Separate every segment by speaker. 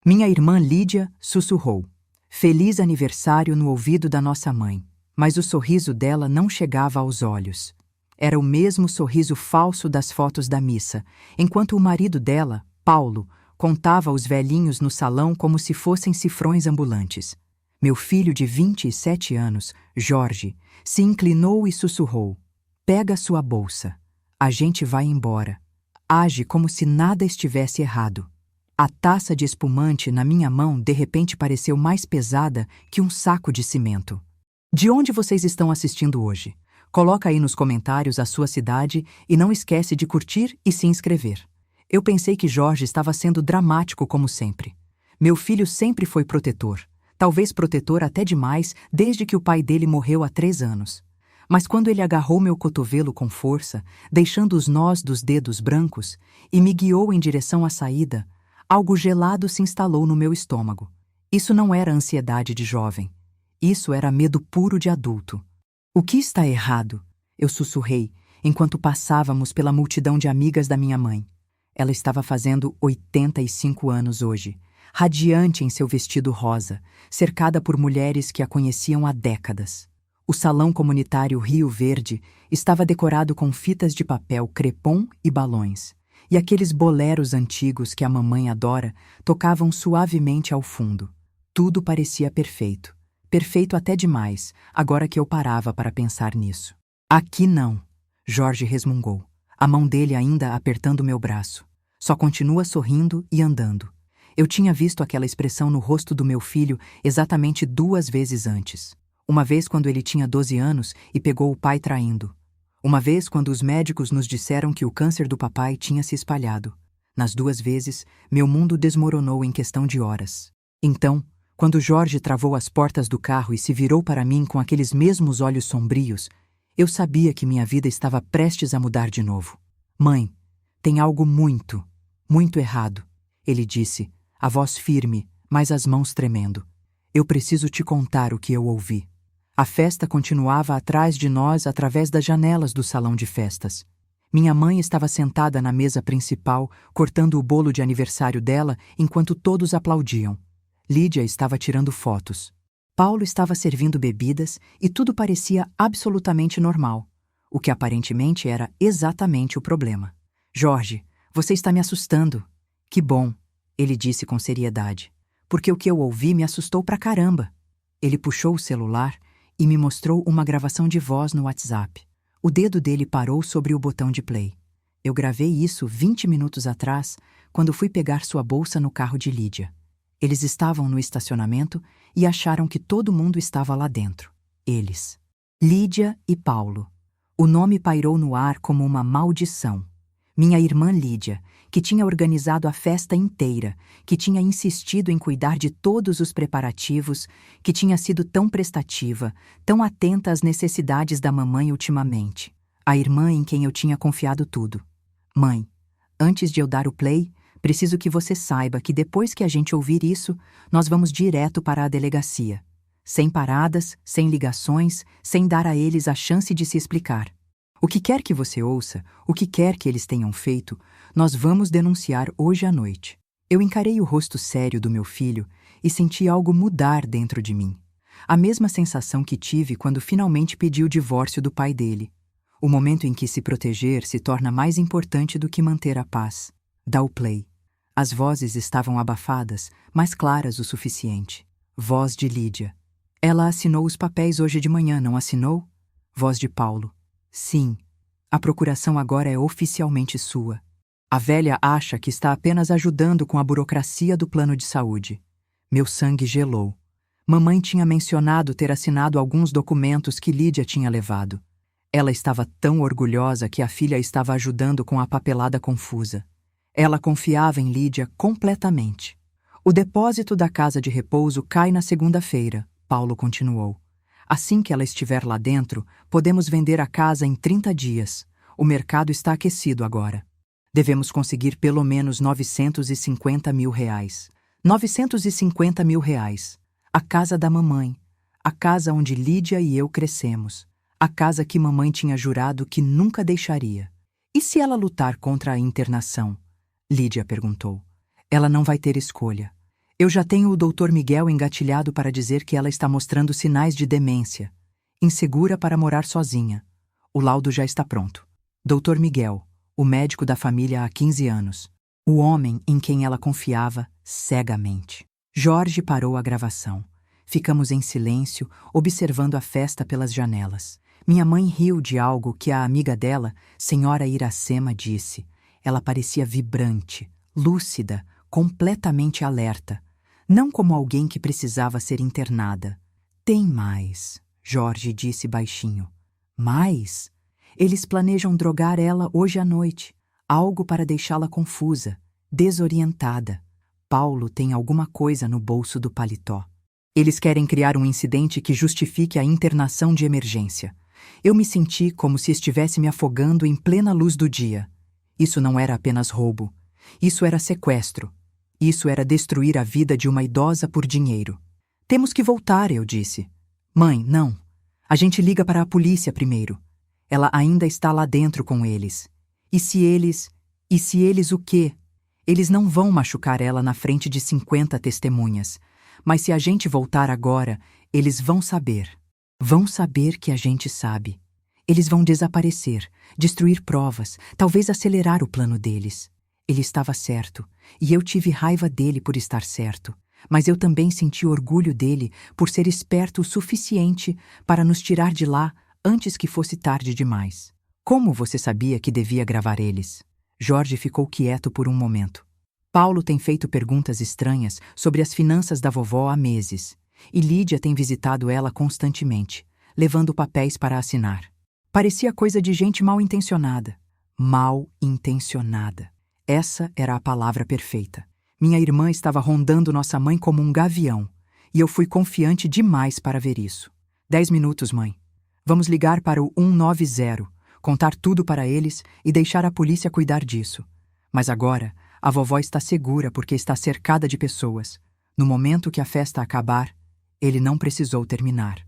Speaker 1: Minha irmã Lídia sussurrou. Feliz aniversário no ouvido da nossa mãe, mas o sorriso dela não chegava aos olhos. Era o mesmo sorriso falso das fotos da missa, enquanto o marido dela, Paulo, contava os velhinhos no salão como se fossem cifrões ambulantes. Meu filho de 27 anos, Jorge, se inclinou e sussurrou. Pega sua bolsa. A gente vai embora. Age como se nada estivesse errado. A taça de espumante na minha mão de repente pareceu mais pesada que um saco de cimento. De onde vocês estão assistindo hoje? Coloca aí nos comentários a sua cidade e não esquece de curtir e se inscrever. Eu pensei que Jorge estava sendo dramático como sempre. Meu filho sempre foi protetor, talvez protetor até demais desde que o pai dele morreu há 3 anos. Mas quando ele agarrou meu cotovelo com força, deixando os nós dos dedos brancos, e me guiou em direção à saída, algo gelado se instalou no meu estômago. Isso não era ansiedade de jovem. Isso era medo puro de adulto. O que está errado? Eu sussurrei, enquanto passávamos pela multidão de amigas da minha mãe. Ela estava fazendo 85 anos hoje, radiante em seu vestido rosa, cercada por mulheres que a conheciam há décadas. O salão comunitário Rio Verde estava decorado com fitas de papel crepom e balões, e aqueles boleros antigos que a mamãe adora tocavam suavemente ao fundo. Tudo parecia perfeito. Perfeito até demais, agora que eu parava para pensar nisso. Aqui não, Jorge resmungou, a mão dele ainda apertando meu braço. Só continua sorrindo e andando. Eu tinha visto aquela expressão no rosto do meu filho exatamente 2 vezes antes. Uma vez quando ele tinha 12 anos e pegou o pai traindo. Uma vez quando os médicos nos disseram que o câncer do papai tinha se espalhado. Nas 2 vezes, meu mundo desmoronou em questão de horas. Então, quando Jorge travou as portas do carro e se virou para mim com aqueles mesmos olhos sombrios, eu sabia que minha vida estava prestes a mudar de novo. Mãe, tem algo muito, muito errado, ele disse, a voz firme, mas as mãos tremendo. Eu preciso te contar o que eu ouvi. A festa continuava atrás de nós através das janelas do salão de festas. Minha mãe estava sentada na mesa principal, cortando o bolo de aniversário dela enquanto todos aplaudiam. Lídia estava tirando fotos. Paulo estava servindo bebidas e tudo parecia absolutamente normal, o que aparentemente era exatamente o problema. Jorge, você está me assustando. Que bom, ele disse com seriedade, porque o que eu ouvi me assustou pra caramba. Ele puxou o celular e me mostrou uma gravação de voz no WhatsApp. O dedo dele parou sobre o botão de play. Eu gravei isso 20 minutos atrás, quando fui pegar sua bolsa no carro de Lídia. Eles estavam no estacionamento e acharam que todo mundo estava lá dentro. Eles. Lídia e Paulo. O nome pairou no ar como uma maldição. Minha irmã Lídia, que tinha organizado a festa inteira, que tinha insistido em cuidar de todos os preparativos, que tinha sido tão prestativa, tão atenta às necessidades da mamãe ultimamente. A irmã em quem eu tinha confiado tudo. Mãe, antes de eu dar o play, preciso que você saiba que depois que a gente ouvir isso, nós vamos direto para a delegacia. Sem paradas, sem ligações, sem dar a eles a chance de se explicar. O que quer que você ouça, o que quer que eles tenham feito, nós vamos denunciar hoje à noite. Eu encarei o rosto sério do meu filho e senti algo mudar dentro de mim. A mesma sensação que tive quando finalmente pedi o divórcio do pai dele. O momento em que se proteger se torna mais importante do que manter a paz. Dá o play. As vozes estavam abafadas, mas claras o suficiente. Voz de Lídia. Ela assinou os papéis hoje de manhã, não assinou? Voz de Paulo. Sim. A procuração agora é oficialmente sua. A velha acha que está apenas ajudando com a burocracia do plano de saúde. Meu sangue gelou. Mamãe tinha mencionado ter assinado alguns documentos que Lídia tinha levado. Ela estava tão orgulhosa que a filha estava ajudando com a papelada confusa. Ela confiava em Lídia completamente. O depósito da casa de repouso cai na segunda-feira, Paulo continuou. Assim que ela estiver lá dentro, podemos vender a casa em 30 dias. O mercado está aquecido agora. Devemos conseguir pelo menos R$950 mil. 950 mil reais. A casa da mamãe. A casa onde Lídia e eu crescemos. A casa que mamãe tinha jurado que nunca deixaria. E se ela lutar contra a internação? Lídia perguntou. Ela não vai ter escolha. Eu já tenho o Dr. Miguel engatilhado para dizer que ela está mostrando sinais de demência. Insegura para morar sozinha. O laudo já está pronto. Dr. Miguel, o médico da família há 15 anos. O homem em quem ela confiava cegamente. Jorge parou a gravação. Ficamos em silêncio, observando a festa pelas janelas. Minha mãe riu de algo que a amiga dela, senhora Iracema, disse. Ela parecia vibrante, lúcida, completamente alerta. Não como alguém que precisava ser internada. Tem mais, Jorge disse baixinho. Mais? Eles planejam drogar ela hoje à noite. Algo para deixá-la confusa, desorientada. Paulo tem alguma coisa no bolso do paletó. Eles querem criar um incidente que justifique a internação de emergência. Eu me senti como se estivesse me afogando em plena luz do dia. Isso não era apenas roubo. Isso era sequestro. Isso era destruir a vida de uma idosa por dinheiro. Temos que voltar, eu disse. Mãe, não. A gente liga para a polícia primeiro. Ela ainda está lá dentro com eles. E se eles o quê? Eles não vão machucar ela na frente de 50 testemunhas. Mas se a gente voltar agora, eles vão saber. Vão saber que a gente sabe. Eles vão desaparecer, destruir provas, talvez acelerar o plano deles. Ele estava certo, e eu tive raiva dele por estar certo. Mas eu também senti orgulho dele por ser esperto o suficiente para nos tirar de lá antes que fosse tarde demais. Como você sabia que devia gravar eles? Jorge ficou quieto por um momento. Paulo tem feito perguntas estranhas sobre as finanças da vovó há meses, e Lídia tem visitado ela constantemente, levando papéis para assinar. Parecia coisa de gente mal-intencionada. Mal-intencionada. Essa era a palavra perfeita. Minha irmã estava rondando nossa mãe como um gavião, e eu fui confiante demais para ver isso. 10 minutos, mãe. Vamos ligar para o 190, contar tudo para eles e deixar a polícia cuidar disso. Mas agora, a vovó está segura porque está cercada de pessoas. No momento que a festa acabar, ele não precisou terminar.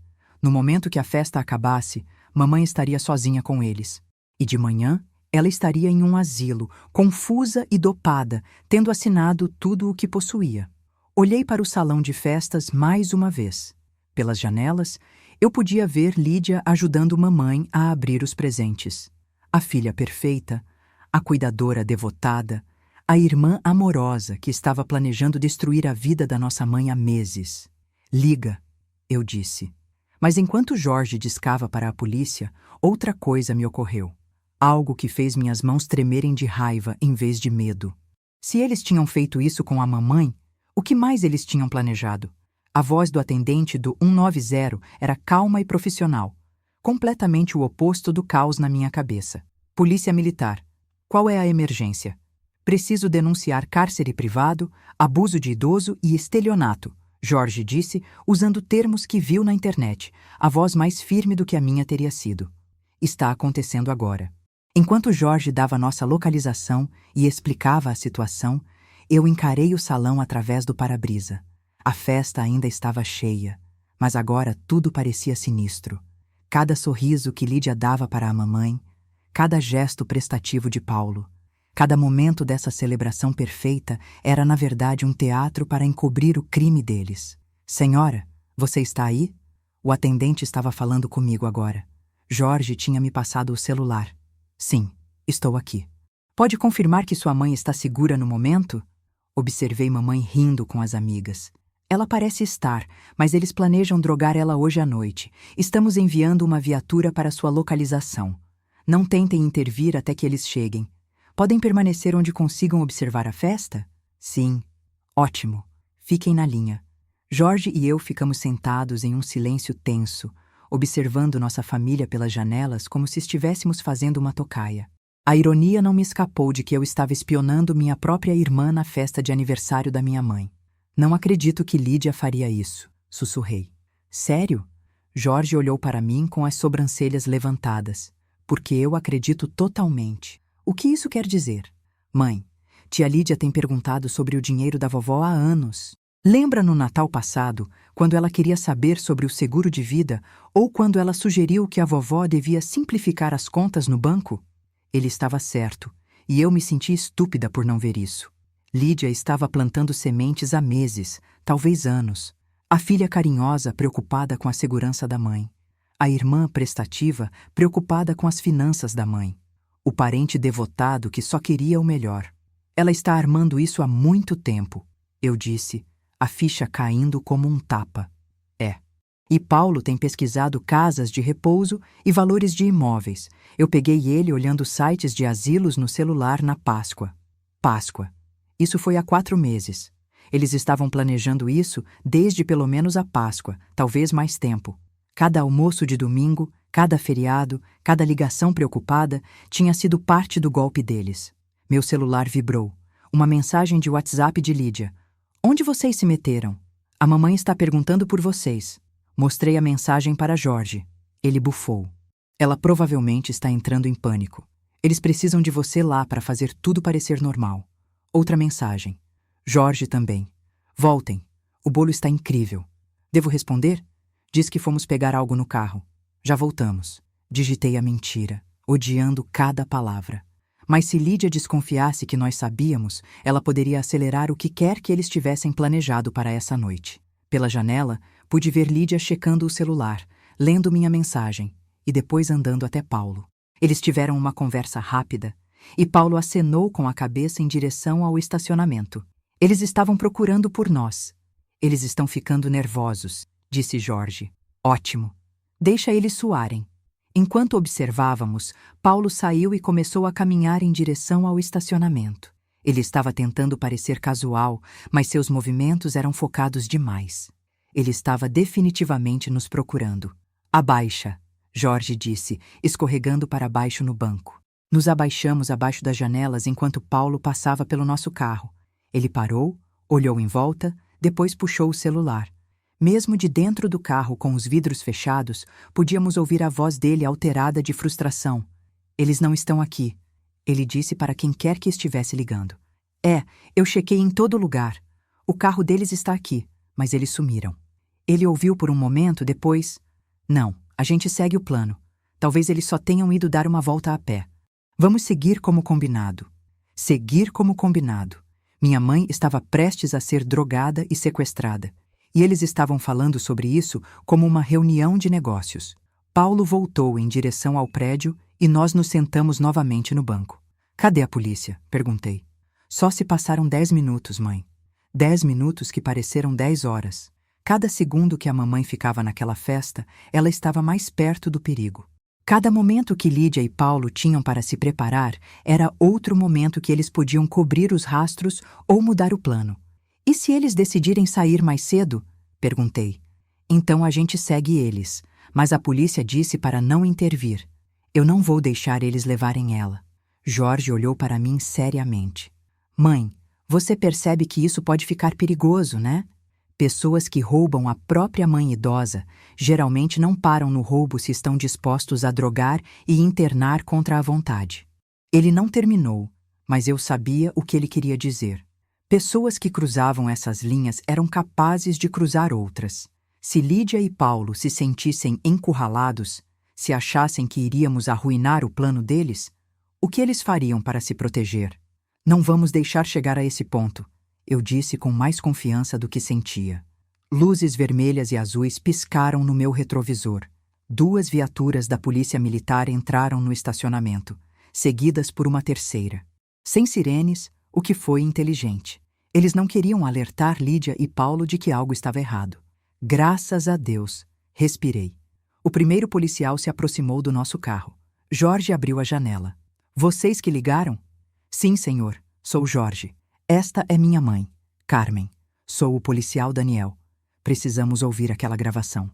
Speaker 1: No momento que a festa acabasse, mamãe estaria sozinha com eles. E de manhã, ela estaria em um asilo, confusa e dopada, tendo assinado tudo o que possuía. Olhei para o salão de festas mais uma vez. Pelas janelas, eu podia ver Lídia ajudando mamãe a abrir os presentes. A filha perfeita, a cuidadora devotada, a irmã amorosa que estava planejando destruir a vida da nossa mãe há meses. Liga, eu disse. Mas enquanto Jorge discava para a polícia, outra coisa me ocorreu. Algo que fez minhas mãos tremerem de raiva em vez de medo. Se eles tinham feito isso com a mamãe, o que mais eles tinham planejado? A voz do atendente do 190 era calma e profissional, completamente o oposto do caos na minha cabeça. Polícia Militar. Qual é a emergência? Preciso denunciar cárcere privado, abuso de idoso e estelionato, Jorge disse, usando termos que viu na internet, a voz mais firme do que a minha teria sido. Está acontecendo agora. Enquanto Jorge dava nossa localização e explicava a situação, eu encarei o salão através do para-brisa. A festa ainda estava cheia, mas agora tudo parecia sinistro. Cada sorriso que Lídia dava para a mamãe, cada gesto prestativo de Paulo, cada momento dessa celebração perfeita era, na verdade, um teatro para encobrir o crime deles. Senhora, você está aí? O atendente estava falando comigo agora. Jorge tinha me passado o celular. Sim, estou aqui. Pode confirmar que sua mãe está segura no momento? Observei mamãe rindo com as amigas. Ela parece estar, mas eles planejam drogar ela hoje à noite. Estamos enviando uma viatura para sua localização. Não tentem intervir até que eles cheguem. Podem permanecer onde consigam observar a festa? Sim. Ótimo. Fiquem na linha. Jorge e eu ficamos sentados em um silêncio tenso, observando nossa família pelas janelas como se estivéssemos fazendo uma tocaia. A ironia não me escapou de que eu estava espionando minha própria irmã na festa de aniversário da minha mãe. Não acredito que Lídia faria isso, sussurrei. Sério? Jorge olhou para mim com as sobrancelhas levantadas. Porque eu acredito totalmente. O que isso quer dizer? Mãe, tia Lídia tem perguntado sobre o dinheiro da vovó há anos. Lembra no Natal passado, quando ela queria saber sobre o seguro de vida ou quando ela sugeriu que a vovó devia simplificar as contas no banco? Ele estava certo, e eu me senti estúpida por não ver isso. Lídia estava plantando sementes há meses, talvez anos. A filha carinhosa, preocupada com a segurança da mãe. A irmã prestativa, preocupada com as finanças da mãe. O parente devotado que só queria o melhor. Ela está armando isso há muito tempo, eu disse, a ficha caindo como um tapa. É. E Paulo tem pesquisado casas de repouso e valores de imóveis. Eu peguei ele olhando sites de asilos no celular na Páscoa. Páscoa. Isso foi há 4 meses. Eles estavam planejando isso desde pelo menos a Páscoa, talvez mais tempo. Cada almoço de domingo, cada feriado, cada ligação preocupada tinha sido parte do golpe deles. Meu celular vibrou. Uma mensagem de WhatsApp de Lídia. Onde vocês se meteram? A mamãe está perguntando por vocês. Mostrei a mensagem para Jorge. Ele bufou. Ela provavelmente está entrando em pânico. Eles precisam de você lá para fazer tudo parecer normal. Outra mensagem. Jorge também. Voltem. O bolo está incrível. Devo responder? Diz que fomos pegar algo no carro. Já voltamos. Digitei a mentira, odiando cada palavra. Mas se Lídia desconfiasse que nós sabíamos, ela poderia acelerar o que quer que eles tivessem planejado para essa noite. Pela janela, pude ver Lídia checando o celular, lendo minha mensagem, e depois andando até Paulo. Eles tiveram uma conversa rápida, e Paulo acenou com a cabeça em direção ao estacionamento. Eles estavam procurando por nós. Eles estão ficando nervosos, disse Jorge. Ótimo. Deixa eles suarem. Enquanto observávamos, Paulo saiu e começou a caminhar em direção ao estacionamento. Ele estava tentando parecer casual, mas seus movimentos eram focados demais. Ele estava definitivamente nos procurando. Abaixa, Jorge disse, escorregando para baixo no banco. Nos abaixamos abaixo das janelas enquanto Paulo passava pelo nosso carro. Ele parou, olhou em volta, depois puxou o celular. Mesmo de dentro do carro, com os vidros fechados, podíamos ouvir a voz dele alterada de frustração. Eles não estão aqui, ele disse para quem quer que estivesse ligando. Eu chequei em todo lugar. O carro deles está aqui, mas eles sumiram. Ele ouviu por um momento, depois... Não, a gente segue o plano. Talvez eles só tenham ido dar uma volta a pé. Vamos seguir como combinado. Seguir como combinado. Minha mãe estava prestes a ser drogada e sequestrada. E eles estavam falando sobre isso como uma reunião de negócios. Paulo voltou em direção ao prédio e nós nos sentamos novamente no banco. Cadê a polícia? Perguntei. Só se passaram 10 minutos, mãe. 10 minutos que pareceram 10 horas. Cada segundo que a mamãe ficava naquela festa, ela estava mais perto do perigo. Cada momento que Lídia e Paulo tinham para se preparar era outro momento que eles podiam cobrir os rastros ou mudar o plano. E se eles decidirem sair mais cedo? Perguntei. Então a gente segue eles, mas a polícia disse para não intervir. Eu não vou deixar eles levarem ela. Jorge olhou para mim seriamente. Mãe, você percebe que isso pode ficar perigoso, né? Pessoas que roubam a própria mãe idosa geralmente não param no roubo se estão dispostos a drogar e internar contra a vontade. Ele não terminou, mas eu sabia o que ele queria dizer. Pessoas que cruzavam essas linhas eram capazes de cruzar outras. Se Lídia e Paulo se sentissem encurralados, se achassem que iríamos arruinar o plano deles, o que eles fariam para se proteger? Não vamos deixar chegar a esse ponto, eu disse com mais confiança do que sentia. Luzes vermelhas e azuis piscaram no meu retrovisor. 2 viaturas da polícia militar entraram no estacionamento, seguidas por uma terceira. Sem sirenes, o que foi inteligente. Eles não queriam alertar Lídia e Paulo de que algo estava errado. Graças a Deus, respirei. O primeiro policial se aproximou do nosso carro. Jorge abriu a janela. Vocês que ligaram? Sim, senhor. Sou Jorge. Esta é minha mãe, Carmen. Sou o policial Daniel. Precisamos ouvir aquela gravação.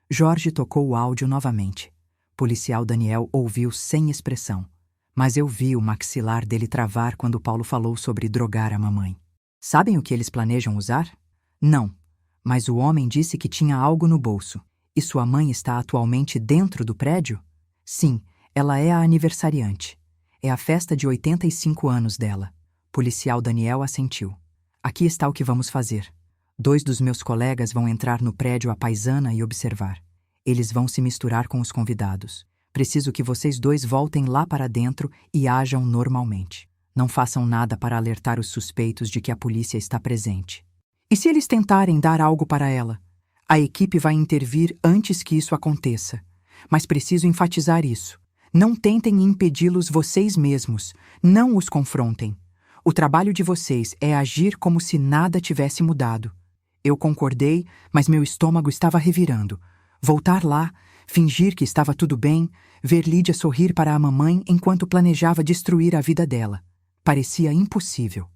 Speaker 1: Jorge tocou o áudio novamente. Policial Daniel ouviu sem expressão. Mas eu vi o maxilar dele travar quando Paulo falou sobre drogar a mamãe. Sabem o que eles planejam usar? Não, mas o homem disse que tinha algo no bolso. E sua mãe está atualmente dentro do prédio? Sim, ela é a aniversariante. É a festa de 85 anos dela. Policial Daniel assentiu. Aqui está o que vamos fazer. 2 dos meus colegas vão entrar no prédio à paisana e observar. Eles vão se misturar com os convidados. Preciso que vocês 2 voltem lá para dentro e ajam normalmente. Não façam nada para alertar os suspeitos de que a polícia está presente. E se eles tentarem dar algo para ela? A equipe vai intervir antes que isso aconteça. Mas preciso enfatizar isso. Não tentem impedi-los vocês mesmos. Não os confrontem. O trabalho de vocês é agir como se nada tivesse mudado. Eu concordei, mas meu estômago estava revirando. Voltar lá, fingir que estava tudo bem, ver Lídia sorrir para a mamãe enquanto planejava destruir a vida dela. Parecia impossível.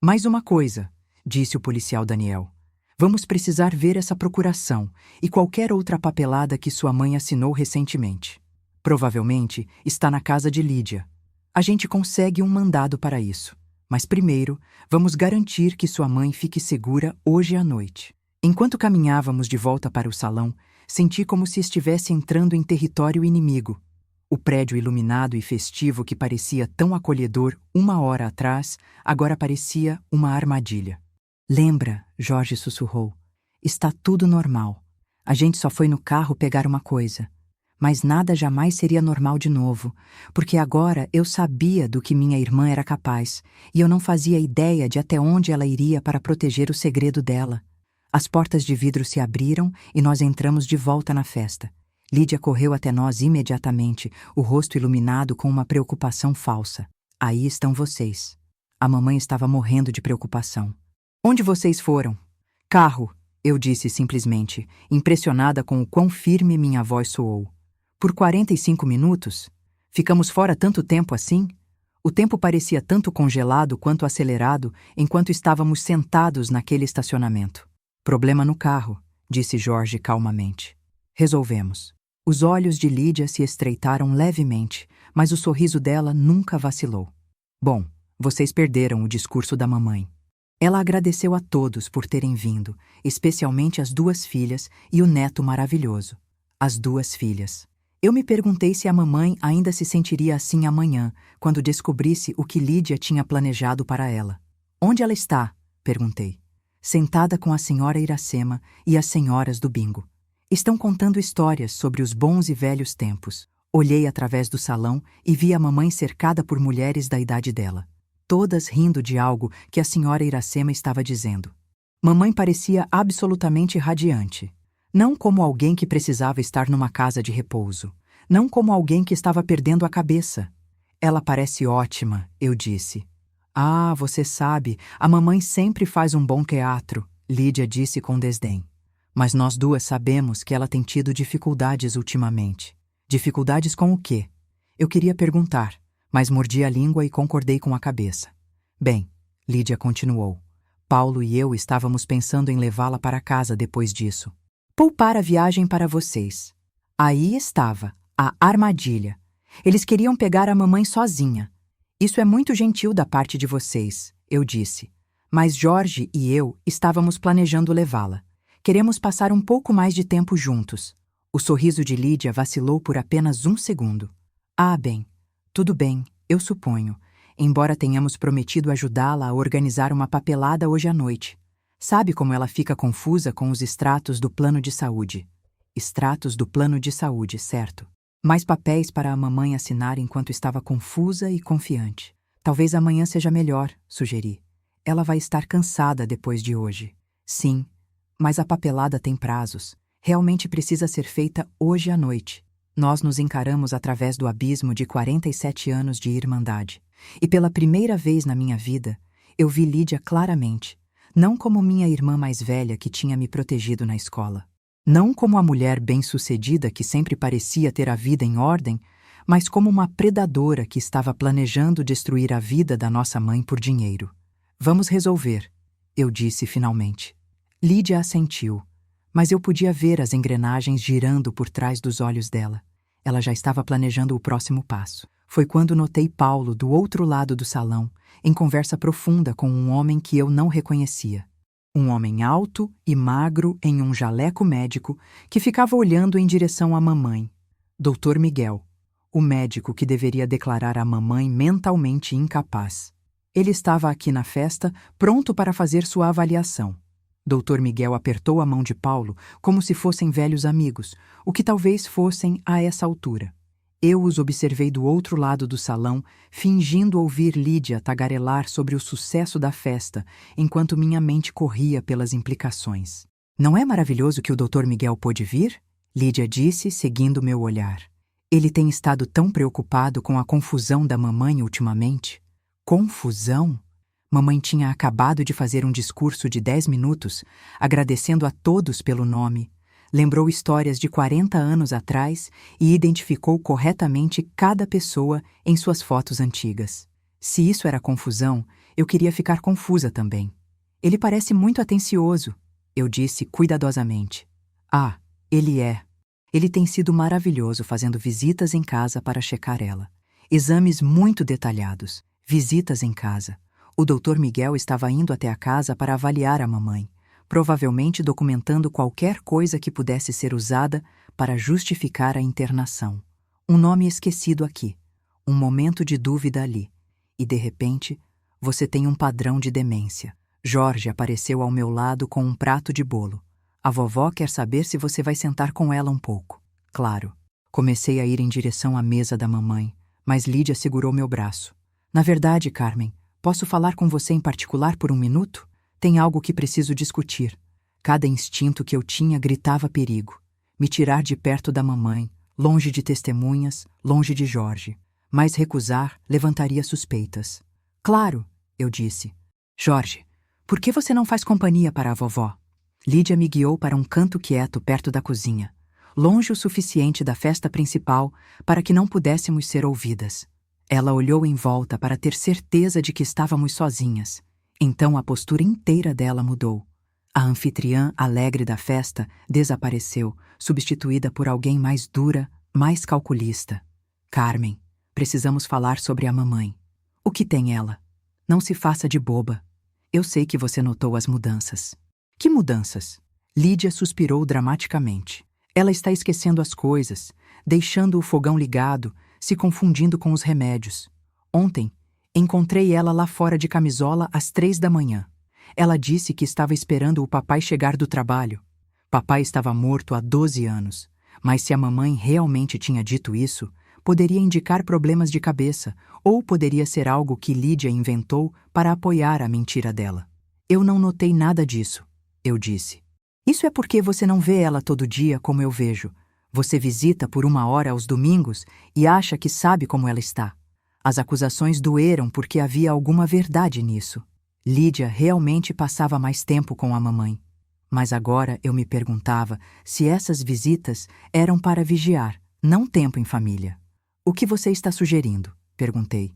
Speaker 1: Mais uma coisa, disse o policial Daniel. Vamos precisar ver essa procuração e qualquer outra papelada que sua mãe assinou recentemente. Provavelmente está na casa de Lídia. A gente consegue um mandado para isso. Mas primeiro, vamos garantir que sua mãe fique segura hoje à noite. Enquanto caminhávamos de volta para o salão, senti como se estivesse entrando em território inimigo. O prédio iluminado e festivo que parecia tão acolhedor 1 hora atrás, agora parecia uma armadilha. Lembra, Jorge sussurrou. Está tudo normal. A gente só foi no carro pegar uma coisa. Mas nada jamais seria normal de novo, porque agora eu sabia do que minha irmã era capaz, e eu não fazia ideia de até onde ela iria para proteger o segredo dela. As portas de vidro se abriram e nós entramos de volta na festa. Lídia correu até nós imediatamente, o rosto iluminado com uma preocupação falsa. Aí estão vocês. A mamãe estava morrendo de preocupação. Onde vocês foram? Carro, eu disse simplesmente, impressionada com o quão firme minha voz soou. Por 45 minutos? Ficamos fora tanto tempo assim? O tempo parecia tanto congelado quanto acelerado enquanto estávamos sentados naquele estacionamento. Problema no carro, disse Jorge calmamente. Resolvemos. Os olhos de Lídia se estreitaram levemente, mas o sorriso dela nunca vacilou. Bom, vocês perderam o discurso da mamãe. Ela agradeceu a todos por terem vindo, especialmente as 2 filhas e o neto maravilhoso. As 2 filhas. Eu me perguntei se a mamãe ainda se sentiria assim amanhã, quando descobrisse o que Lídia tinha planejado para ela. Onde ela está? Perguntei. Sentada com a senhora Iracema e as senhoras do bingo. Estão contando histórias sobre os bons e velhos tempos. Olhei através do salão e vi a mamãe cercada por mulheres da idade dela. Todas rindo de algo que a senhora Iracema estava dizendo. Mamãe parecia absolutamente radiante. Não como alguém que precisava estar numa casa de repouso. Não como alguém que estava perdendo a cabeça. Ela parece ótima, eu disse. Ah, você sabe, a mamãe sempre faz um bom teatro, Lídia disse com desdém. Mas nós 2 sabemos que ela tem tido dificuldades ultimamente. Dificuldades com o quê? Eu queria perguntar, mas mordi a língua e concordei com a cabeça. Bem, Lídia continuou. Paulo e eu estávamos pensando em levá-la para casa depois disso. Poupar a viagem para vocês. Aí estava, a armadilha. Eles queriam pegar a mamãe sozinha. Isso é muito gentil da parte de vocês, eu disse. Mas Jorge e eu estávamos planejando levá-la. Queremos passar um pouco mais de tempo juntos. O sorriso de Lídia vacilou por apenas 1 segundo. Ah, bem. Tudo bem, eu suponho. Embora tenhamos prometido ajudá-la a organizar uma papelada hoje à noite. Sabe como ela fica confusa com os extratos do plano de saúde. Extratos do plano de saúde, certo? Mais papéis para a mamãe assinar enquanto estava confusa e confiante. Talvez amanhã seja melhor, sugeri. Ela vai estar cansada depois de hoje. Sim, mas a papelada tem prazos. Realmente precisa ser feita hoje à noite. Nós nos encaramos através do abismo de 47 anos de irmandade. E pela primeira vez na minha vida, eu vi Lídia claramente. Não como minha irmã mais velha que tinha me protegido na escola. Não como a mulher bem-sucedida que sempre parecia ter a vida em ordem, mas como uma predadora que estava planejando destruir a vida da nossa mãe por dinheiro. Vamos resolver, eu disse finalmente. Lídia assentiu, mas eu podia ver as engrenagens girando por trás dos olhos dela. Ela já estava planejando o próximo passo. Foi quando notei Paulo do outro lado do salão, em conversa profunda com um homem que eu não reconhecia. Um homem alto e magro em um jaleco médico que ficava olhando em direção à mamãe. Dr. Miguel, o médico que deveria declarar a mamãe mentalmente incapaz. Ele estava aqui na festa, pronto para fazer sua avaliação. Dr. Miguel apertou a mão de Paulo como se fossem velhos amigos, o que talvez fossem a essa altura. Eu os observei do outro lado do salão, fingindo ouvir Lídia tagarelar sobre o sucesso da festa, enquanto minha mente corria pelas implicações. Não é maravilhoso que o Dr. Miguel pôde vir? Lídia disse, seguindo meu olhar. Ele tem estado tão preocupado com a confusão da mamãe ultimamente. Confusão? Mamãe tinha acabado de fazer um discurso de 10 minutos, agradecendo a todos pelo nome. Lembrou histórias de 40 anos atrás e identificou corretamente cada pessoa em suas fotos antigas. Se isso era confusão, eu queria ficar confusa também. Ele parece muito atencioso, eu disse cuidadosamente. Ah, ele é. Ele tem sido maravilhoso fazendo visitas em casa para checar ela. Exames muito detalhados, visitas em casa. O Dr. Miguel estava indo até a casa para avaliar a mamãe, provavelmente documentando qualquer coisa que pudesse ser usada para justificar a internação. Um nome esquecido aqui, um momento de dúvida ali. E, de repente, você tem um padrão de demência. Jorge apareceu ao meu lado com um prato de bolo. A vovó quer saber se você vai sentar com ela um pouco. Claro. Comecei a ir em direção à mesa da mamãe, mas Lídia segurou meu braço. Na verdade, Carmen, posso falar com você em particular por um minuto? Tem algo que preciso discutir. Cada instinto que eu tinha gritava perigo. Me tirar de perto da mamãe, longe de testemunhas, longe de Jorge. Mas recusar levantaria suspeitas. Claro, eu disse. Jorge, por que você não faz companhia para a vovó? Lídia me guiou para um canto quieto perto da cozinha, longe o suficiente da festa principal para que não pudéssemos ser ouvidas. Ela olhou em volta para ter certeza de que estávamos sozinhas. Então a postura inteira dela mudou. A anfitriã alegre da festa desapareceu, substituída por alguém mais dura, mais calculista. Carmen, precisamos falar sobre a mamãe. O que tem ela? Não se faça de boba. Eu sei que você notou as mudanças. Que mudanças? Lídia suspirou dramaticamente. Ela está esquecendo as coisas, deixando o fogão ligado, se confundindo com os remédios. Ontem, encontrei ela lá fora de camisola às 3 da manhã. Ela disse que estava esperando o papai chegar do trabalho. Papai estava morto há 12 anos, mas se a mamãe realmente tinha dito isso, poderia indicar problemas de cabeça, ou poderia ser algo que Lídia inventou para apoiar a mentira dela. Eu não notei nada disso, eu disse. Isso é porque você não vê ela todo dia como eu vejo. Você visita por 1 hora aos domingos e acha que sabe como ela está. As acusações doeram porque havia alguma verdade nisso. Lídia realmente passava mais tempo com a mamãe. Mas agora eu me perguntava se essas visitas eram para vigiar, não tempo em família. O que você está sugerindo? Perguntei.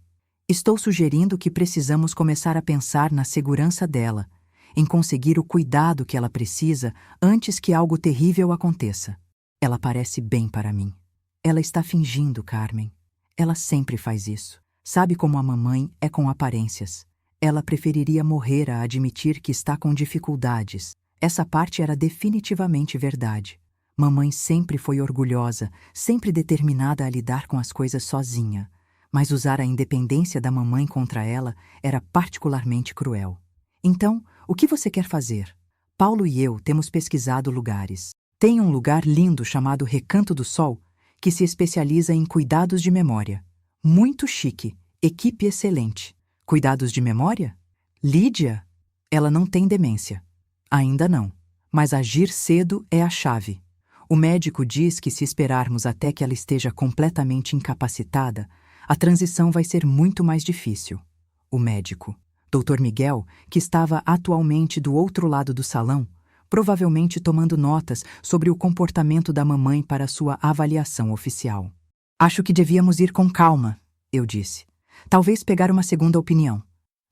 Speaker 1: Estou sugerindo que precisamos começar a pensar na segurança dela, em conseguir o cuidado que ela precisa antes que algo terrível aconteça. Ela parece bem para mim. Ela está fingindo, Carmen. Ela sempre faz isso. Sabe como a mamãe é com aparências. Ela preferiria morrer a admitir que está com dificuldades. Essa parte era definitivamente verdade. Mamãe sempre foi orgulhosa, sempre determinada a lidar com as coisas sozinha. Mas usar a independência da mamãe contra ela era particularmente cruel. Então, o que você quer fazer? Paulo e eu temos pesquisado lugares. Tem um lugar lindo chamado Recanto do Sol, que se especializa em cuidados de memória. Muito chique, equipe excelente. Cuidados de memória? Lídia? Ela não tem demência. Ainda não. Mas agir cedo é a chave. O médico diz que se esperarmos até que ela esteja completamente incapacitada, a transição vai ser muito mais difícil. O médico, Dr. Miguel, que estava atualmente do outro lado do salão, provavelmente tomando notas sobre o comportamento da mamãe para sua avaliação oficial. Acho que devíamos ir com calma, eu disse. Talvez pegar uma segunda opinião.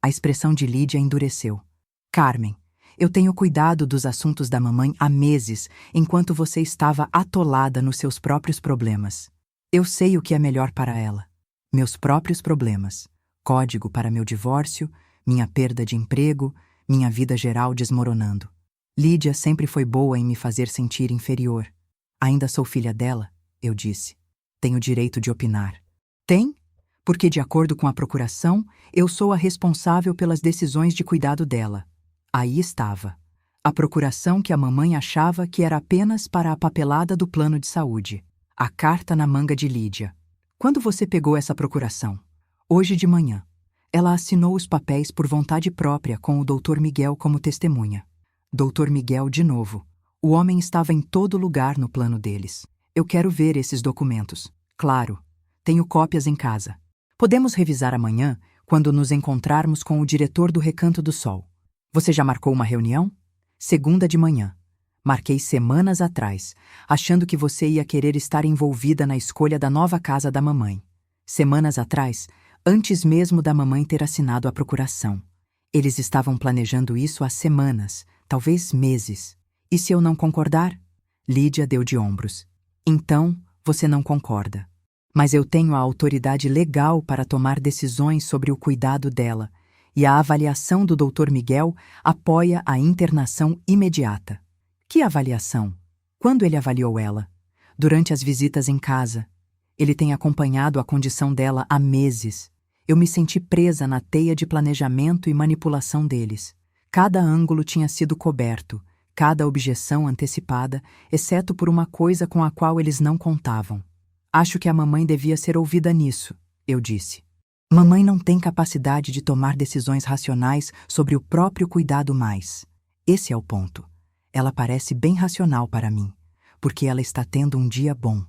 Speaker 1: A expressão de Lídia endureceu. Carmen, eu tenho cuidado dos assuntos da mamãe há meses, enquanto você estava atolada nos seus próprios problemas. Eu sei o que é melhor para ela. Meus próprios problemas. Código para meu divórcio, minha perda de emprego, minha vida geral desmoronando. Lídia sempre foi boa em me fazer sentir inferior. Ainda sou filha dela, eu disse. Tenho direito de opinar. Tem? Porque, de acordo com a procuração, eu sou a responsável pelas decisões de cuidado dela. Aí estava. A procuração que a mamãe achava que era apenas para a papelada do plano de saúde. A carta na manga de Lídia. Quando você pegou essa procuração? Hoje de manhã. Ela assinou os papéis por vontade própria com o Dr. Miguel como testemunha. Dr. Miguel de novo. O homem estava em todo lugar no plano deles. Eu quero ver esses documentos. Claro. Tenho cópias em casa. Podemos revisar amanhã, quando nos encontrarmos com o diretor do Recanto do Sol. Você já marcou uma reunião? Segunda de manhã. Marquei semanas atrás, achando que você ia querer estar envolvida na escolha da nova casa da mamãe. Semanas atrás, antes mesmo da mamãe ter assinado a procuração. Eles estavam planejando isso há semanas, talvez meses. E se eu não concordar? Lídia deu de ombros. Então, você não concorda. Mas eu tenho a autoridade legal para tomar decisões sobre o cuidado dela, e a avaliação do Dr. Miguel apoia a internação imediata. Que avaliação? Quando ele avaliou ela? Durante as visitas em casa. Ele tem acompanhado a condição dela há meses. Eu me senti presa na teia de planejamento e manipulação deles. Cada ângulo tinha sido coberto, cada objeção antecipada, exceto por uma coisa com a qual eles não contavam. Acho que a mamãe devia ser ouvida nisso, eu disse. Mamãe não tem capacidade de tomar decisões racionais sobre o próprio cuidado mais. Esse é o ponto. Ela parece bem racional para mim, porque ela está tendo um dia bom.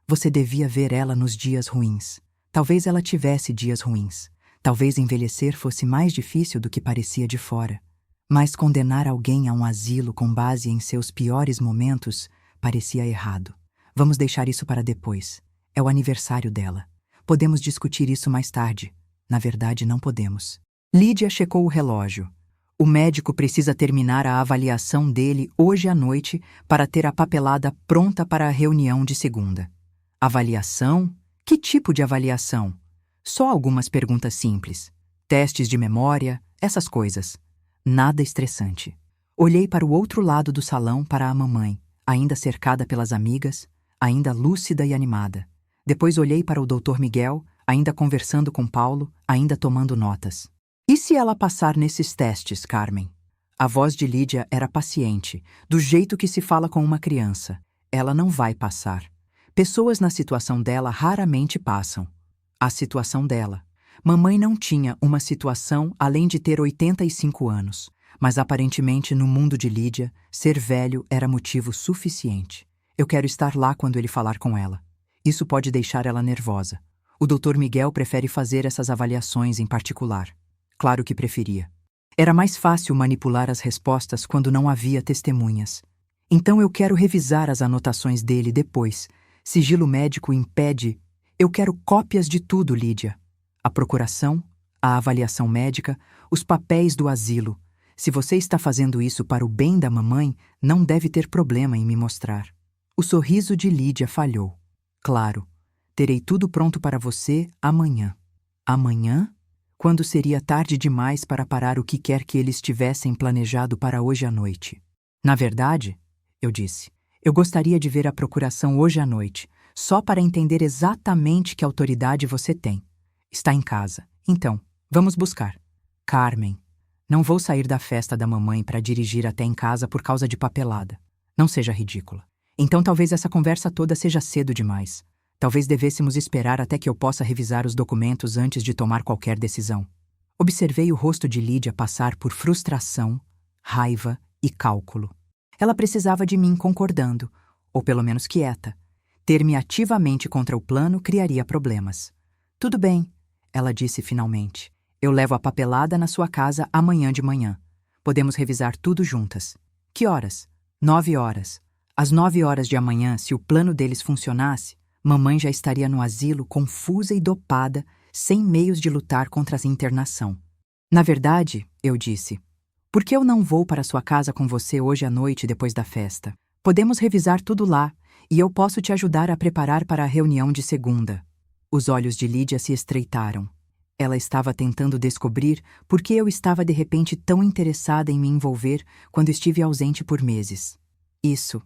Speaker 1: Você devia ver ela nos dias ruins. Talvez ela tivesse dias ruins. Talvez envelhecer fosse mais difícil do que parecia de fora. Mas condenar alguém a um asilo com base em seus piores momentos parecia errado. Vamos deixar isso para depois. É o aniversário dela. Podemos discutir isso mais tarde. Na verdade, não podemos. Lídia checou o relógio. O médico precisa terminar a avaliação dele hoje à noite para ter a papelada pronta para a reunião de segunda. Avaliação? Que tipo de avaliação? Só algumas perguntas simples. Testes de memória, essas coisas. Nada estressante. Olhei para o outro lado do salão para a mamãe, ainda cercada pelas amigas, ainda lúcida e animada. Depois olhei para o Dr. Miguel, ainda conversando com Paulo, ainda tomando notas. E se ela passar nesses testes, Carmen? A voz de Lídia era paciente, do jeito que se fala com uma criança. Ela não vai passar. Pessoas na situação dela raramente passam. A situação dela. Mamãe não tinha uma situação além de ter 85 anos, mas aparentemente no mundo de Lídia, ser velho era motivo suficiente. Eu quero estar lá quando ele falar com ela. Isso pode deixar ela nervosa. O Dr. Miguel prefere fazer essas avaliações em particular. Claro que preferia. Era mais fácil manipular as respostas quando não havia testemunhas. Então eu quero revisar as anotações dele depois. Sigilo médico impede. Eu quero cópias de tudo, Lídia. A procuração, a avaliação médica, os papéis do asilo. Se você está fazendo isso para o bem da mamãe, não deve ter problema em me mostrar. O sorriso de Lídia falhou. Claro, terei tudo pronto para você amanhã. Amanhã? Quando seria tarde demais para parar o que quer que eles tivessem planejado para hoje à noite. Na verdade, eu disse, eu gostaria de ver a procuração hoje à noite, só para entender exatamente que autoridade você tem. Está em casa. Então, vamos buscar. Carmen, não vou sair da festa da mamãe para dirigir até em casa por causa de papelada. Não seja ridícula. Então talvez essa conversa toda seja cedo demais. Talvez devêssemos esperar até que eu possa revisar os documentos antes de tomar qualquer decisão. Observei o rosto de Lídia passar por frustração, raiva e cálculo. Ela precisava de mim concordando, ou pelo menos quieta. Ter-me ativamente contra o plano criaria problemas. Tudo bem, ela disse finalmente. Eu levo a papelada na sua casa amanhã de manhã. Podemos revisar tudo juntas. Que horas? 9 horas. Às 9 horas de amanhã, se o plano deles funcionasse, mamãe já estaria no asilo confusa e dopada, sem meios de lutar contra a internação. Na verdade, eu disse, por que eu não vou para sua casa com você hoje à noite depois da festa? Podemos revisar tudo lá, e eu posso te ajudar a preparar para a reunião de segunda. Os olhos de Lídia se estreitaram. Ela estava tentando descobrir por que eu estava de repente tão interessada em me envolver quando estive ausente por meses. Isso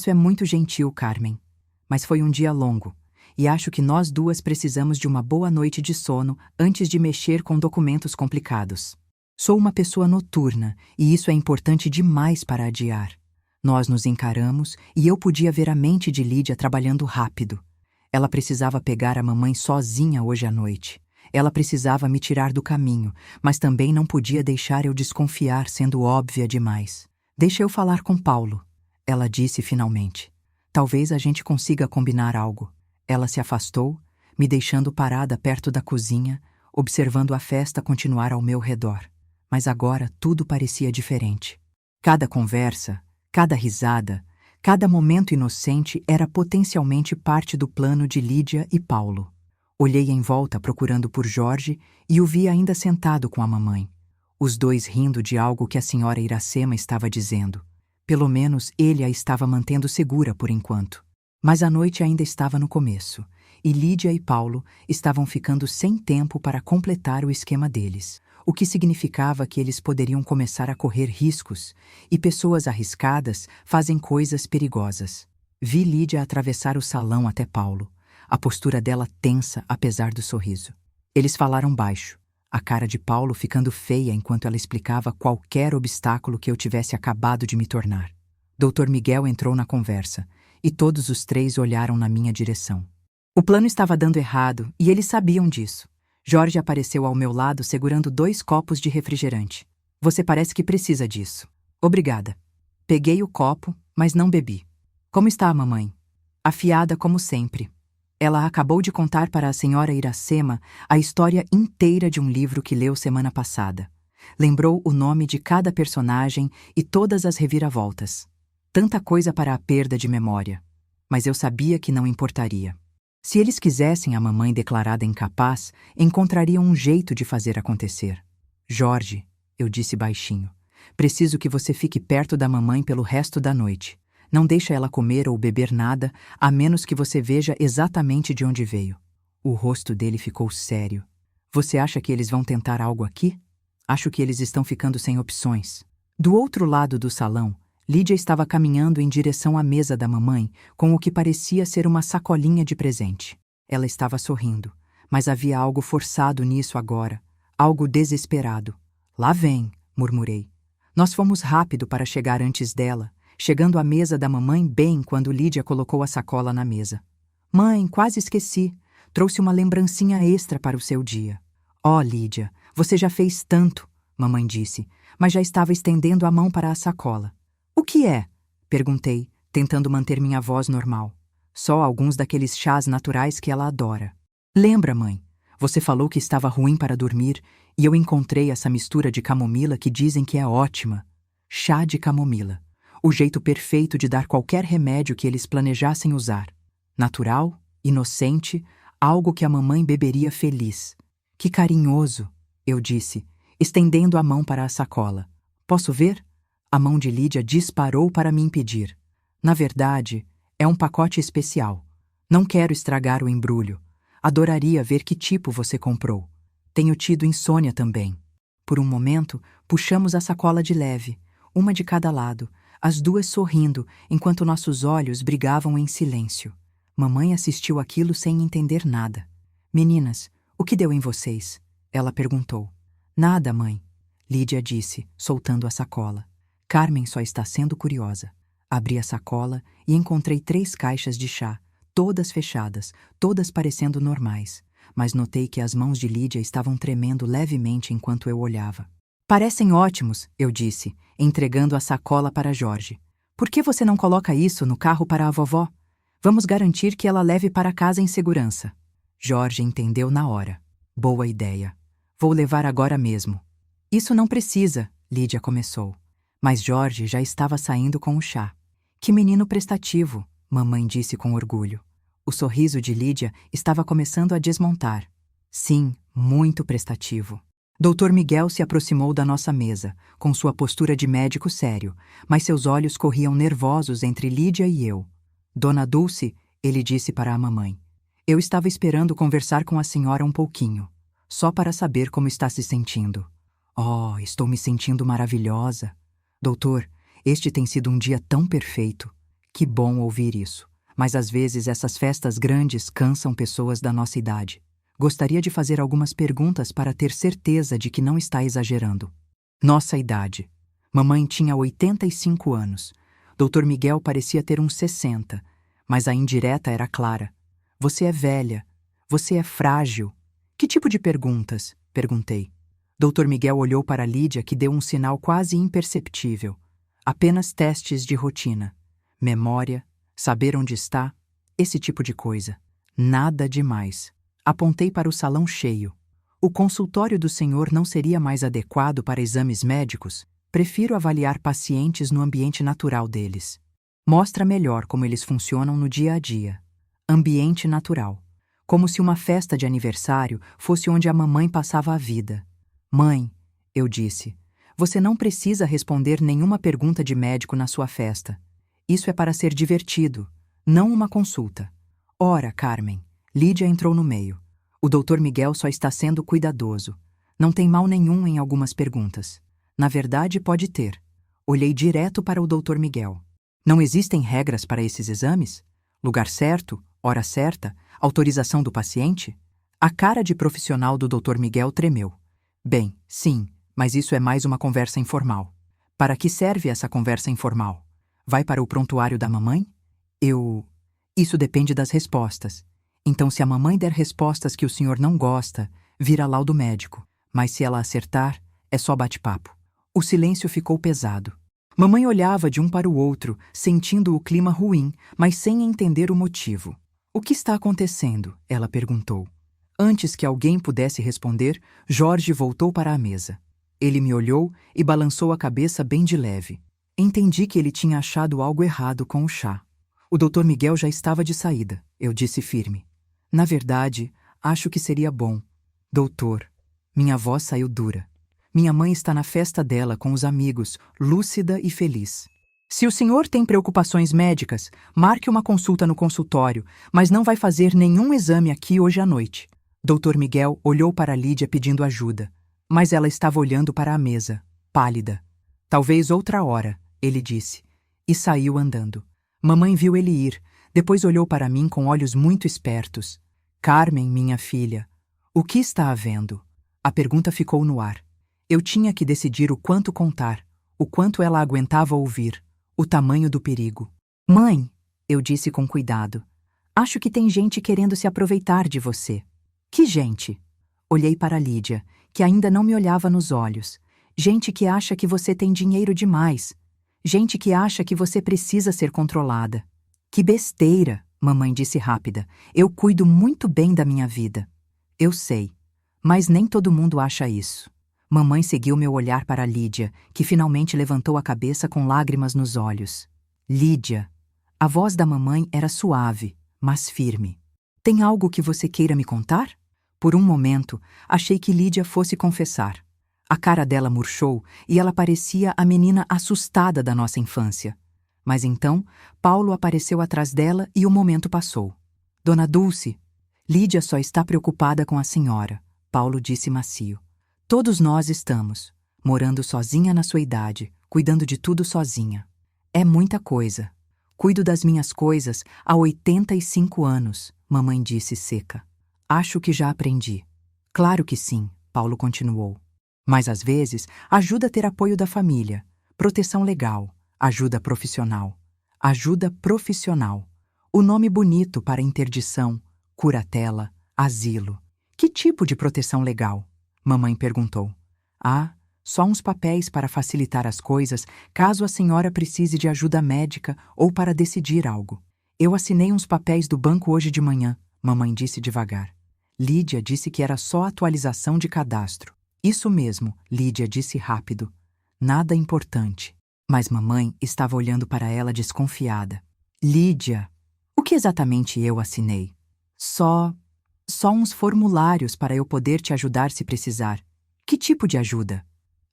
Speaker 1: é muito gentil, Carmen. Mas foi um dia longo, e acho que nós duas precisamos de uma boa noite de sono antes de mexer com documentos complicados. Sou uma pessoa noturna, e isso é importante demais para adiar. Nós nos encaramos e eu podia ver a mente de Lídia trabalhando rápido. Ela precisava pegar a mamãe sozinha hoje à noite. Ela precisava me tirar do caminho, mas também não podia deixar eu desconfiar, sendo óbvia demais. Deixa eu falar com Paulo, ela disse finalmente. Talvez a gente consiga combinar algo. Ela se afastou, me deixando parada perto da cozinha, observando a festa continuar ao meu redor. Mas agora tudo parecia diferente. Cada conversa, cada risada, cada momento inocente era potencialmente parte do plano de Lídia e Paulo. Olhei em volta procurando por Jorge e o vi ainda sentado com a mamãe. Os dois rindo de algo que a senhora Iracema estava dizendo. Pelo menos ele a estava mantendo segura por enquanto. Mas a noite ainda estava no começo, e Lídia e Paulo estavam ficando sem tempo para completar o esquema deles, o que significava que eles poderiam começar a correr riscos, e pessoas arriscadas fazem coisas perigosas. Vi Lídia atravessar o salão até Paulo, a postura dela tensa apesar do sorriso. Eles falaram baixo, a cara de Paulo ficando feia enquanto ela explicava qualquer obstáculo que eu tivesse acabado de me tornar. Dr. Miguel entrou na conversa, e todos os três olharam na minha direção. O plano estava dando errado, e eles sabiam disso. Jorge apareceu ao meu lado segurando 2 copos de refrigerante. Você parece que precisa disso. Obrigada. Peguei o copo, mas não bebi. Como está a mamãe? Afiada como sempre. Ela acabou de contar para a senhora Iracema a história inteira de um livro que leu semana passada. Lembrou o nome de cada personagem e todas as reviravoltas. Tanta coisa para a perda de memória. Mas eu sabia que não importaria. Se eles quisessem a mamãe declarada incapaz, encontrariam um jeito de fazer acontecer. Jorge, eu disse baixinho, preciso que você fique perto da mamãe pelo resto da noite. Não deixa ela comer ou beber nada, a menos que você veja exatamente de onde veio. O rosto dele ficou sério. Você acha que eles vão tentar algo aqui? Acho que eles estão ficando sem opções. Do outro lado do salão, Lídia estava caminhando em direção à mesa da mamãe com o que parecia ser uma sacolinha de presente. Ela estava sorrindo, mas havia algo forçado nisso agora, algo desesperado. Lá vem, murmurei. Nós fomos rápido para chegar antes dela, chegando à mesa da mamãe bem quando Lídia colocou a sacola na mesa. Mãe, quase esqueci. Trouxe uma lembrancinha extra para o seu dia. Oh, Lídia, você já fez tanto, mamãe disse, mas já estava estendendo a mão para a sacola. O que é? Perguntei, tentando manter minha voz normal. Só alguns daqueles chás naturais que ela adora. Lembra, mãe? Você falou que estava ruim para dormir e eu encontrei essa mistura de camomila que dizem que é ótima. Chá de camomila. O jeito perfeito de dar qualquer remédio que eles planejassem usar. Natural, inocente, algo que a mamãe beberia feliz. Que carinhoso, eu disse, estendendo a mão para a sacola. Posso ver? A mão de Lídia disparou para me impedir. Na verdade, é um pacote especial. Não quero estragar o embrulho. Adoraria ver que tipo você comprou. Tenho tido insônia também. Por um momento, puxamos a sacola de leve, uma de cada lado, as duas sorrindo, enquanto nossos olhos brigavam em silêncio. Mamãe assistiu aquilo sem entender nada. Meninas, o que deu em vocês? Ela perguntou. Nada, mãe, Lídia disse, soltando a sacola. Carmen só está sendo curiosa. Abri a sacola e encontrei 3 caixas de chá, todas fechadas, todas parecendo normais, mas notei que as mãos de Lídia estavam tremendo levemente enquanto eu olhava. Parecem ótimos, eu disse, entregando a sacola para Jorge. Por que você não coloca isso no carro para a vovó? Vamos garantir que ela leve para casa em segurança. Jorge entendeu na hora. Boa ideia. Vou levar agora mesmo. Isso não precisa, Lídia começou. Mas Jorge já estava saindo com o chá. Que menino prestativo, mamãe disse com orgulho. O sorriso de Lídia estava começando a desmontar. Sim, muito prestativo. Dr. Miguel se aproximou da nossa mesa, com sua postura de médico sério, mas seus olhos corriam nervosos entre Lídia e eu. Dona Dulce, ele disse para a mamãe. Eu estava esperando conversar com a senhora um pouquinho, só para saber como está se sentindo. Oh, estou me sentindo maravilhosa. Doutor, este tem sido um dia tão perfeito. Que bom ouvir isso. Mas às vezes essas festas grandes cansam pessoas da nossa idade. Gostaria de fazer algumas perguntas para ter certeza de que não está exagerando. Nossa idade. Mamãe tinha 85 anos. Dr. Miguel parecia ter uns 60, mas a indireta era clara. Você é velha. Você é frágil. Que tipo de perguntas? Perguntei. Dr. Miguel olhou para Lídia, que deu um sinal quase imperceptível. Apenas testes de rotina. Memória, saber onde está, esse tipo de coisa. Nada demais. Apontei para o salão cheio. O consultório do senhor não seria mais adequado para exames médicos? Prefiro avaliar pacientes no ambiente natural deles. Mostra melhor como eles funcionam no dia a dia. Ambiente natural. Como se uma festa de aniversário fosse onde a mamãe passava a vida. Mãe, eu disse, você não precisa responder nenhuma pergunta de médico na sua festa. Isso é para ser divertido, não uma consulta. Ora, Carmen, Lídia entrou no meio. O Dr. Miguel só está sendo cuidadoso. Não tem mal nenhum em algumas perguntas. Na verdade, pode ter. Olhei direto para o Dr. Miguel. Não existem regras para esses exames? Lugar certo, hora certa, autorização do paciente? A cara de profissional do Dr. Miguel tremeu. Bem, sim, mas isso é mais uma conversa informal. Para que serve essa conversa informal? Vai para o prontuário da mamãe? Isso depende das respostas. Então, se a mamãe der respostas que o senhor não gosta, vira laudo médico. Mas se ela acertar, é só bate-papo. O silêncio ficou pesado. Mamãe olhava de um para o outro, sentindo o clima ruim, mas sem entender o motivo. O que está acontecendo? Ela perguntou. Antes que alguém pudesse responder, Jorge voltou para a mesa. Ele me olhou e balançou a cabeça bem de leve. Entendi que ele tinha achado algo errado com o chá. O Dr. Miguel já estava de saída, eu disse firme. Na verdade, acho que seria bom. Doutor, minha voz saiu dura. Minha mãe está na festa dela com os amigos, lúcida e feliz. Se o senhor tem preocupações médicas, marque uma consulta no consultório, mas não vai fazer nenhum exame aqui hoje à noite. Dr. Miguel olhou para Lídia pedindo ajuda, mas ela estava olhando para a mesa, pálida. Talvez outra hora, ele disse, e saiu andando. Mamãe viu ele ir, depois olhou para mim com olhos muito espertos. Carmen, minha filha, o que está havendo? A pergunta ficou no ar. Eu tinha que decidir o quanto contar, o quanto ela aguentava ouvir, o tamanho do perigo. Mãe, eu disse com cuidado, acho que tem gente querendo se aproveitar de você. Que gente? Olhei para Lídia, que ainda não me olhava nos olhos. Gente que acha que você tem dinheiro demais. Gente que acha que você precisa ser controlada. Que besteira, mamãe disse rápida. Eu cuido muito bem da minha vida. Eu sei, mas nem todo mundo acha isso. Mamãe seguiu meu olhar para Lídia, que finalmente levantou a cabeça com lágrimas nos olhos. Lídia. A voz da mamãe era suave, mas firme. Tem algo que você queira me contar? Por um momento, achei que Lídia fosse confessar. A cara dela murchou e ela parecia a menina assustada da nossa infância. Mas então, Paulo apareceu atrás dela e o momento passou. Dona Dulce, Lídia só está preocupada com a senhora, Paulo disse macio. Todos nós estamos, morando sozinha na sua idade, cuidando de tudo sozinha. É muita coisa. Cuido das minhas coisas há 85 anos, mamãe disse seca. Acho que já aprendi. Claro que sim, Paulo continuou. Mas às vezes ajuda a ter apoio da família, proteção legal, ajuda profissional. Ajuda profissional. O nome bonito para interdição, curatela, asilo. Que tipo de proteção legal? Mamãe perguntou. Ah, só uns papéis para facilitar as coisas caso a senhora precise de ajuda médica ou para decidir algo. Eu assinei uns papéis do banco hoje de manhã, mamãe disse devagar. Lídia disse que era só atualização de cadastro. Isso mesmo, Lídia disse rápido. Nada importante. Mas mamãe estava olhando para ela desconfiada. Lídia, o que exatamente eu assinei? Só uns formulários para eu poder te ajudar se precisar. Que tipo de ajuda?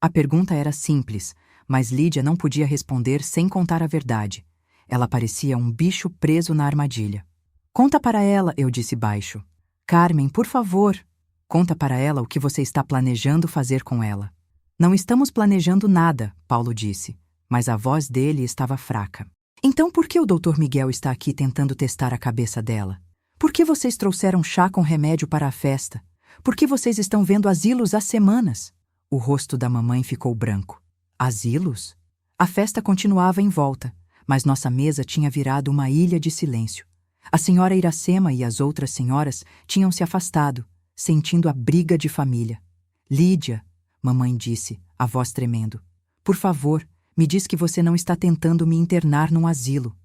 Speaker 1: A pergunta era simples, mas Lídia não podia responder sem contar a verdade. Ela parecia um bicho preso na armadilha. Conta para ela, eu disse baixo. Carmen, por favor, conta para ela o que você está planejando fazer com ela. Não estamos planejando nada, Paulo disse, mas a voz dele estava fraca. Então por que o Dr. Miguel está aqui tentando testar a cabeça dela? Por que vocês trouxeram chá com remédio para a festa? Por que vocês estão vendo asilos há semanas? O rosto da mamãe ficou branco. Asilos? A festa continuava em volta, mas nossa mesa tinha virado uma ilha de silêncio. A senhora Iracema e as outras senhoras tinham se afastado, sentindo a briga de família. Lídia, mamãe disse, a voz tremendo. Por favor, me diz que você não está tentando me internar num asilo.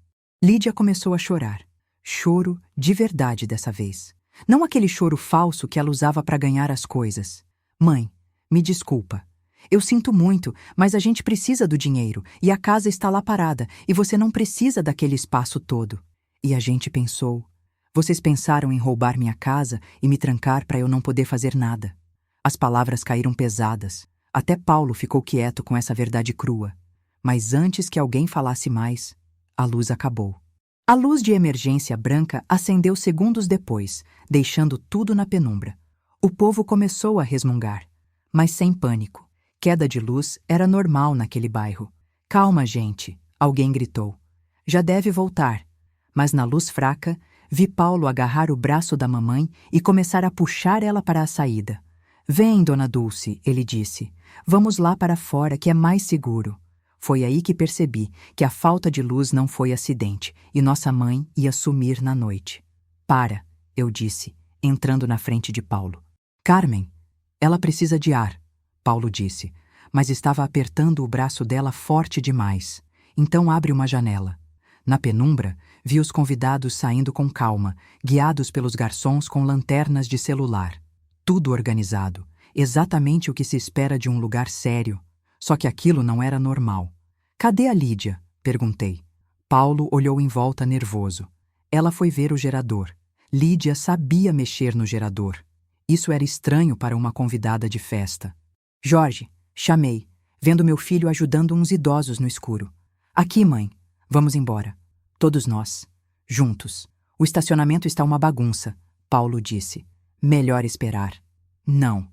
Speaker 1: Lídia começou a chorar. Choro de verdade dessa vez. Não aquele choro falso que ela usava para ganhar as coisas. Mãe, me desculpa. Eu sinto muito, mas a gente precisa do dinheiro, e a casa está lá parada, e você não precisa daquele espaço todo. E a gente pensou. Vocês pensaram em roubar minha casa e me trancar para eu não poder fazer nada. As palavras caíram pesadas. Até Paulo ficou quieto com essa verdade crua. Mas antes que alguém falasse mais, a luz acabou. A luz de emergência branca acendeu segundos depois, deixando tudo na penumbra. O povo começou a resmungar, mas sem pânico. Queda de luz era normal naquele bairro. Calma, gente, alguém gritou. Já deve voltar. Mas na luz fraca, vi Paulo agarrar o braço da mamãe e começar a puxar ela para a saída. Vem, dona Dulce, ele disse. Vamos lá para fora que é mais seguro. Foi aí que percebi que a falta de luz não foi acidente e nossa mãe ia sumir na noite. Para, eu disse, entrando na frente de Paulo. Carmen, ela precisa de ar, Paulo disse, mas estava apertando o braço dela forte demais. Então abre uma janela. Na penumbra, vi os convidados saindo com calma, guiados pelos garçons com lanternas de celular. Tudo organizado, exatamente o que se espera de um lugar sério. Só que aquilo não era normal. Cadê a Lídia? Perguntei. Paulo olhou em volta nervoso. Ela foi ver o gerador. Lídia sabia mexer no gerador. Isso era estranho para uma convidada de festa. Jorge, chamei, vendo meu filho ajudando uns idosos no escuro. Aqui, mãe. Vamos embora. Todos nós. Juntos. O estacionamento está uma bagunça, Paulo disse. Melhor esperar. Não.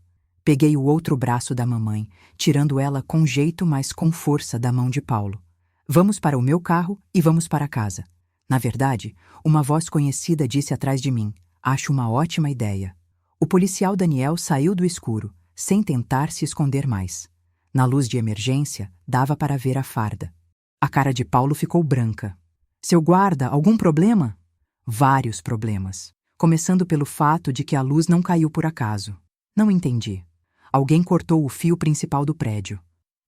Speaker 1: Peguei o outro braço da mamãe, tirando ela com jeito, mas com força da mão de Paulo. Vamos para o meu carro e vamos para casa. Na verdade, uma voz conhecida disse atrás de mim, acho uma ótima ideia. O policial Daniel saiu do escuro, sem tentar se esconder mais. Na luz de emergência, dava para ver a farda. A cara de Paulo ficou branca. Seu guarda, algum problema? Vários problemas. Começando pelo fato de que a luz não caiu por acaso. Não entendi. Alguém cortou o fio principal do prédio.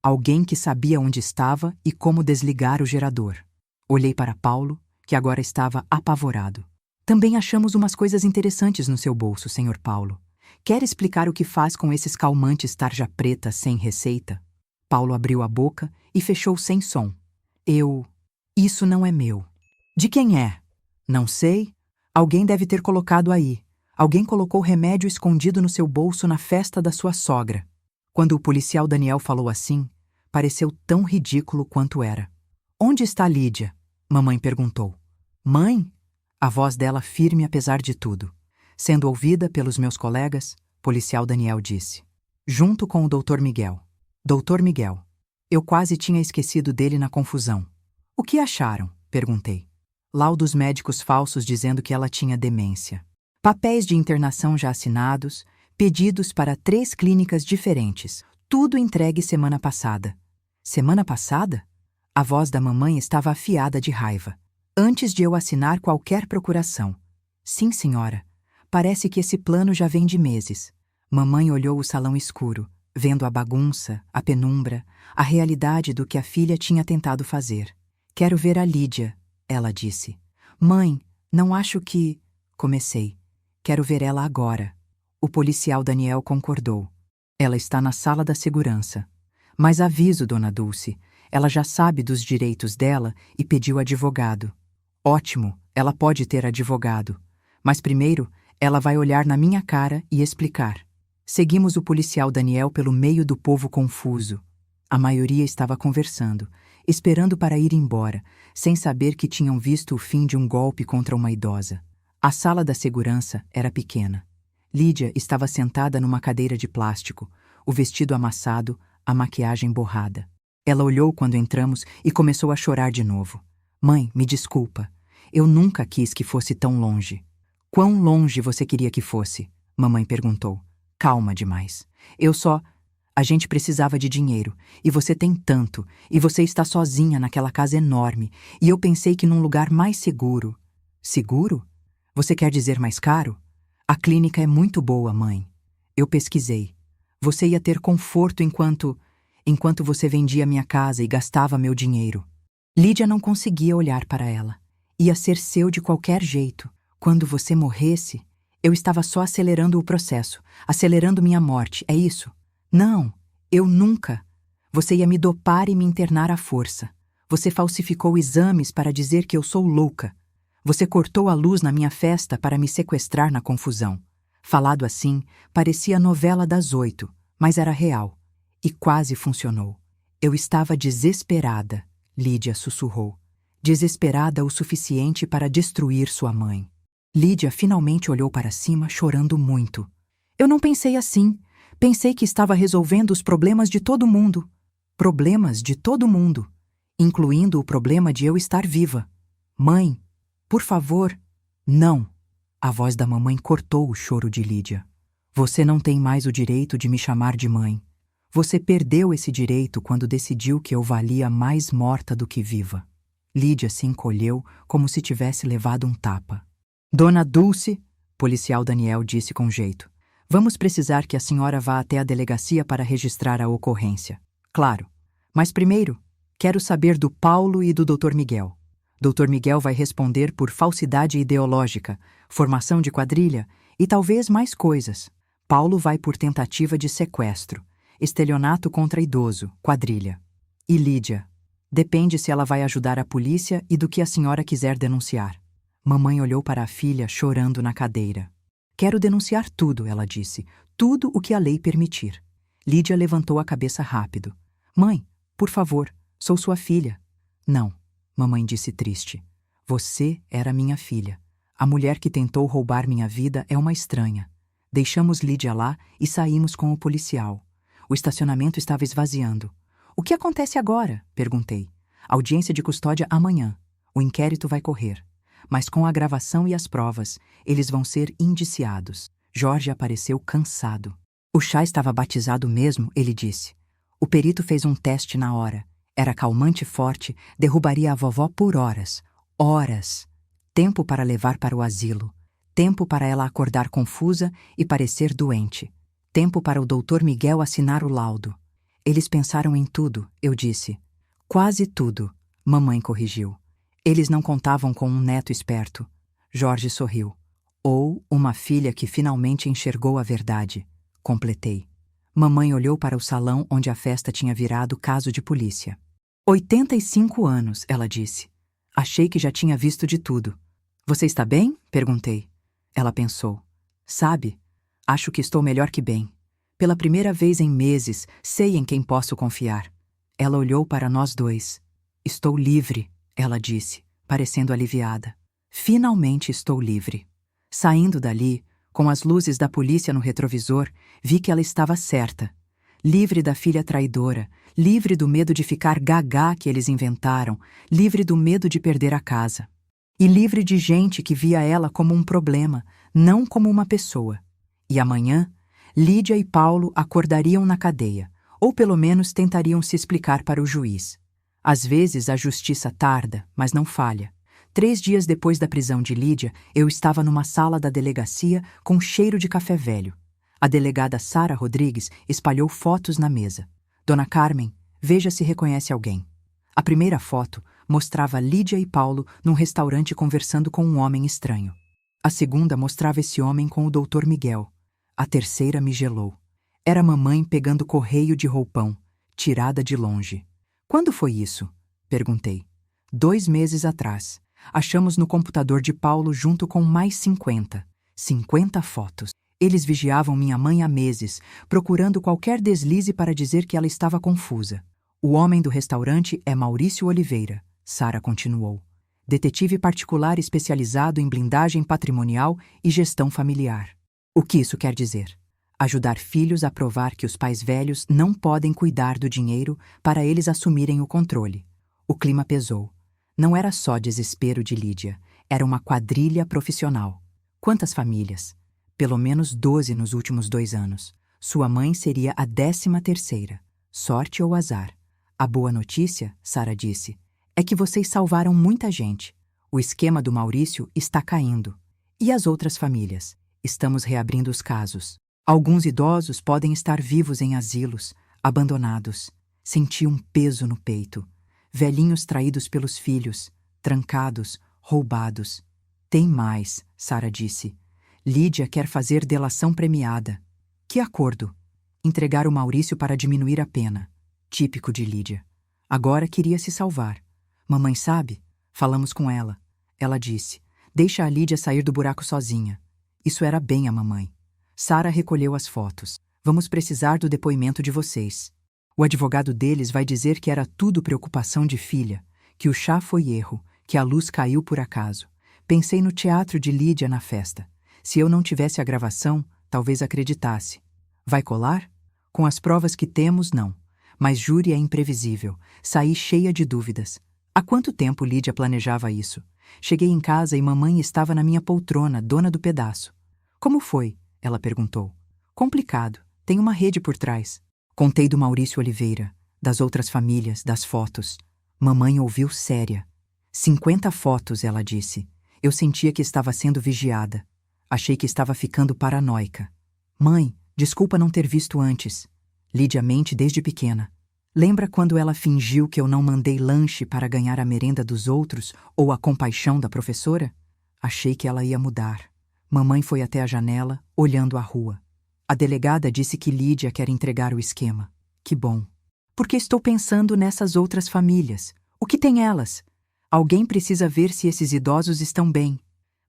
Speaker 1: Alguém que sabia onde estava e como desligar o gerador. Olhei para Paulo, que agora estava apavorado. Também achamos umas coisas interessantes no seu bolso, senhor Paulo. Quer explicar o que faz com esses calmantes tarja preta sem receita? Paulo abriu a boca e fechou sem som. Isso não é meu. De quem é? Não sei. Alguém deve ter colocado aí. Alguém colocou remédio escondido no seu bolso na festa da sua sogra. Quando o policial Daniel falou assim, pareceu tão ridículo quanto era. Onde está Lídia? Mamãe perguntou. Mãe? A voz dela firme apesar de tudo. Sendo ouvida pelos meus colegas, policial Daniel disse. Junto com o Dr. Miguel. Dr. Miguel. Eu quase tinha esquecido dele na confusão. O que acharam? Perguntei. Laudos médicos falsos dizendo que ela tinha demência. Papéis de internação já assinados, pedidos para 3 clínicas diferentes, tudo entregue semana passada. Semana passada? A voz da mamãe estava afiada de raiva. Antes de eu assinar qualquer procuração. Sim, senhora. Parece que esse plano já vem de meses. Mamãe olhou o salão escuro, vendo a bagunça, a penumbra, a realidade do que a filha tinha tentado fazer. Quero ver a Lídia, ela disse. Mãe, não acho que... Comecei. Quero ver ela agora. O policial Daniel concordou. Ela está na sala da segurança. Mas aviso, dona Dulce, ela já sabe dos direitos dela e pediu advogado. Ótimo, ela pode ter advogado. Mas primeiro, ela vai olhar na minha cara e explicar. Seguimos o policial Daniel pelo meio do povo confuso. A maioria estava conversando, esperando para ir embora, sem saber que tinham visto o fim de um golpe contra uma idosa. A sala da segurança era pequena. Lídia estava sentada numa cadeira de plástico, o vestido amassado, a maquiagem borrada. Ela olhou quando entramos e começou a chorar de novo. Mãe, me desculpa. Eu nunca quis que fosse tão longe. Quão longe você queria que fosse? Mamãe perguntou. Calma demais. A gente precisava de dinheiro, e você tem tanto, e você está sozinha naquela casa enorme, e eu pensei que num lugar mais seguro... Seguro? Você quer dizer mais caro? A clínica é muito boa, mãe. Eu pesquisei. Você ia ter conforto enquanto você vendia minha casa e gastava meu dinheiro. Lídia não conseguia olhar para ela. Ia ser seu de qualquer jeito. Quando você morresse, eu estava só acelerando o processo, acelerando minha morte, é isso? Não, eu nunca. Você ia me dopar e me internar à força. Você falsificou exames para dizer que eu sou louca. Você cortou a luz na minha festa para me sequestrar na confusão. Falado assim, parecia a novela das 8, mas era real. E quase funcionou. Eu estava desesperada, Lídia sussurrou. Desesperada o suficiente para destruir sua mãe. Lídia finalmente olhou para cima, chorando muito. Eu não pensei assim. Pensei que estava resolvendo os problemas de todo mundo. Problemas de todo mundo, incluindo o problema de eu estar viva. Mãe, por favor, não. A voz da mamãe cortou o choro de Lídia. Você não tem mais o direito de me chamar de mãe. Você perdeu esse direito quando decidiu que eu valia mais morta do que viva. Lídia se encolheu como se tivesse levado um tapa. Dona Dulce, policial Daniel disse com jeito, vamos precisar que a senhora vá até a delegacia para registrar a ocorrência. Claro. Mas primeiro, quero saber do Paulo e do Dr. Miguel. Dr. Miguel vai responder por falsidade ideológica, formação de quadrilha e talvez mais coisas. Paulo vai por tentativa de sequestro, estelionato contra idoso, quadrilha. E Lídia? Depende se ela vai ajudar a polícia e do que a senhora quiser denunciar. Mamãe olhou para a filha chorando na cadeira. Quero denunciar tudo, ela disse. Tudo o que a lei permitir. Lídia levantou a cabeça rápido. Mãe, por favor, sou sua filha. Não, mamãe disse triste. Você era minha filha. A mulher que tentou roubar minha vida é uma estranha. Deixamos Lídia lá e saímos com o policial. O estacionamento estava esvaziando. O que acontece agora? Perguntei. Audiência de custódia amanhã. O inquérito vai correr. Mas com a gravação e as provas, eles vão ser indiciados. Jorge apareceu cansado. O chá estava batizado mesmo, ele disse. O perito fez um teste na hora. Era calmante forte, derrubaria a vovó por horas. Horas. Tempo para levar para o asilo. Tempo para ela acordar confusa e parecer doente. Tempo para o Dr. Miguel assinar o laudo. Eles pensaram em tudo, eu disse. Quase tudo, mamãe corrigiu. Eles não contavam com um neto esperto. Jorge sorriu. Ou uma filha que finalmente enxergou a verdade. Completei. Mamãe olhou para o salão onde a festa tinha virado caso de polícia. 85 anos, ela disse. Achei que já tinha visto de tudo. Você está bem? Perguntei. Ela pensou. Sabe, acho que estou melhor que bem. Pela primeira vez em meses, sei em quem posso confiar. Ela olhou para nós dois. Estou livre, ela disse, parecendo aliviada. Finalmente estou livre. Saindo dali, com as luzes da polícia no retrovisor, vi que ela estava certa. Livre da filha traidora, livre do medo de ficar gagá que eles inventaram, livre do medo de perder a casa. E livre de gente que via ela como um problema, não como uma pessoa. E amanhã, Lídia e Paulo acordariam na cadeia, ou pelo menos tentariam se explicar para o juiz. Às vezes a justiça tarda, mas não falha. 3 dias depois da prisão de Lídia, eu estava numa sala da delegacia com cheiro de café velho. A delegada Sara Rodrigues espalhou fotos na mesa. Dona Carmen, veja se reconhece alguém. A primeira foto mostrava Lídia e Paulo num restaurante conversando com um homem estranho. A segunda mostrava esse homem com o Dr. Miguel. A terceira me gelou. Era mamãe pegando correio de roupão, tirada de longe. Quando foi isso? Perguntei. 2 meses atrás. Achamos no computador de Paulo junto com mais 50. 50 fotos. Eles vigiavam minha mãe há meses, procurando qualquer deslize para dizer que ela estava confusa. O homem do restaurante é Maurício Oliveira, Sara continuou. Detetive particular especializado em blindagem patrimonial e gestão familiar. O que isso quer dizer? Ajudar filhos a provar que os pais velhos não podem cuidar do dinheiro para eles assumirem o controle. O clima pesou. Não era só desespero de Lídia, era uma quadrilha profissional. Quantas famílias? Pelo menos 12 nos últimos 2 anos. Sua mãe seria a 13ª. Sorte ou azar? A boa notícia, Sara disse, é que vocês salvaram muita gente. O esquema do Maurício está caindo. E as outras famílias? Estamos reabrindo os casos. Alguns idosos podem estar vivos em asilos, abandonados. Senti um peso no peito. Velhinhos traídos pelos filhos, trancados, roubados. Tem mais, Sara disse. Lídia quer fazer delação premiada. Que acordo? Entregar o Maurício para diminuir a pena. Típico de Lídia. Agora queria se salvar. Mamãe sabe? Falamos com ela. Ela disse, deixa a Lídia sair do buraco sozinha. Isso era bem a mamãe. Sara recolheu as fotos. Vamos precisar do depoimento de vocês. O advogado deles vai dizer que era tudo preocupação de filha, que o chá foi erro, que a luz caiu por acaso. Pensei no teatro de Lídia na festa. Se eu não tivesse a gravação, talvez acreditasse. Vai colar? Com as provas que temos, não. Mas júri é imprevisível. Saí cheia de dúvidas. Há quanto tempo Lídia planejava isso? Cheguei em casa e mamãe estava na minha poltrona, dona do pedaço. Como foi? Ela perguntou. Complicado. Tem uma rede por trás. Contei do Maurício Oliveira, das outras famílias, das fotos. Mamãe ouviu séria. 50 fotos, ela disse. Eu sentia que estava sendo vigiada. Achei que estava ficando paranoica. Mãe, desculpa não ter visto antes. Lídia mente desde pequena. Lembra quando ela fingiu que eu não mandei lanche para ganhar a merenda dos outros ou a compaixão da professora? Achei que ela ia mudar. Mamãe foi até a janela, olhando a rua. A delegada disse que Lídia quer entregar o esquema. Que bom. Porque estou pensando nessas outras famílias. O que tem elas? Alguém precisa ver se esses idosos estão bem.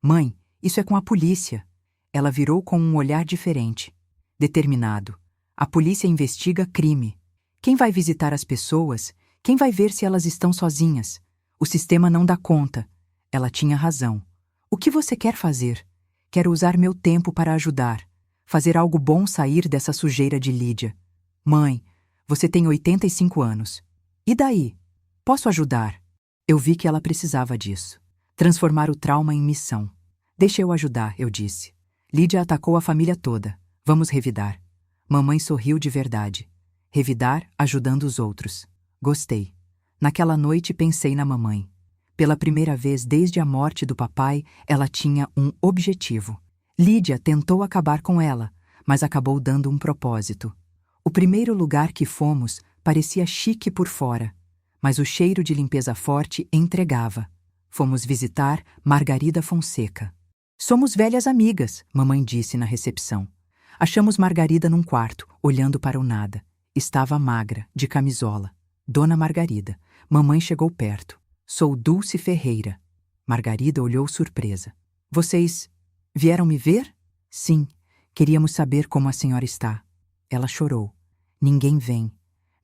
Speaker 1: Mãe, isso é com a polícia. Ela virou com um olhar diferente. Determinado. A polícia investiga crime. Quem vai visitar as pessoas? Quem vai ver se elas estão sozinhas? O sistema não dá conta. Ela tinha razão. O que você quer fazer? Quero usar meu tempo para ajudar. Fazer algo bom sair dessa sujeira de Lídia. Mãe, você tem 85 anos. E daí? Posso ajudar? Eu vi que ela precisava disso. Transformar o trauma em missão. Deixa eu ajudar, eu disse. Lídia atacou a família toda. Vamos revidar. Mamãe sorriu de verdade. Revidar, ajudando os outros. Gostei. Naquela noite pensei na mamãe. Pela primeira vez desde a morte do papai, ela tinha um objetivo. Lídia tentou acabar com ela, mas acabou dando um propósito. O primeiro lugar que fomos parecia chique por fora, mas o cheiro de limpeza forte entregava. Fomos visitar Margarida Fonseca. Somos velhas amigas, mamãe disse na recepção. Achamos Margarida num quarto, olhando para o nada. Estava magra, de camisola. Dona Margarida. Mamãe chegou perto. Sou Dulce Ferreira. Margarida olhou surpresa. Vocês vieram me ver? Sim. Queríamos saber como a senhora está. Ela chorou. Ninguém vem.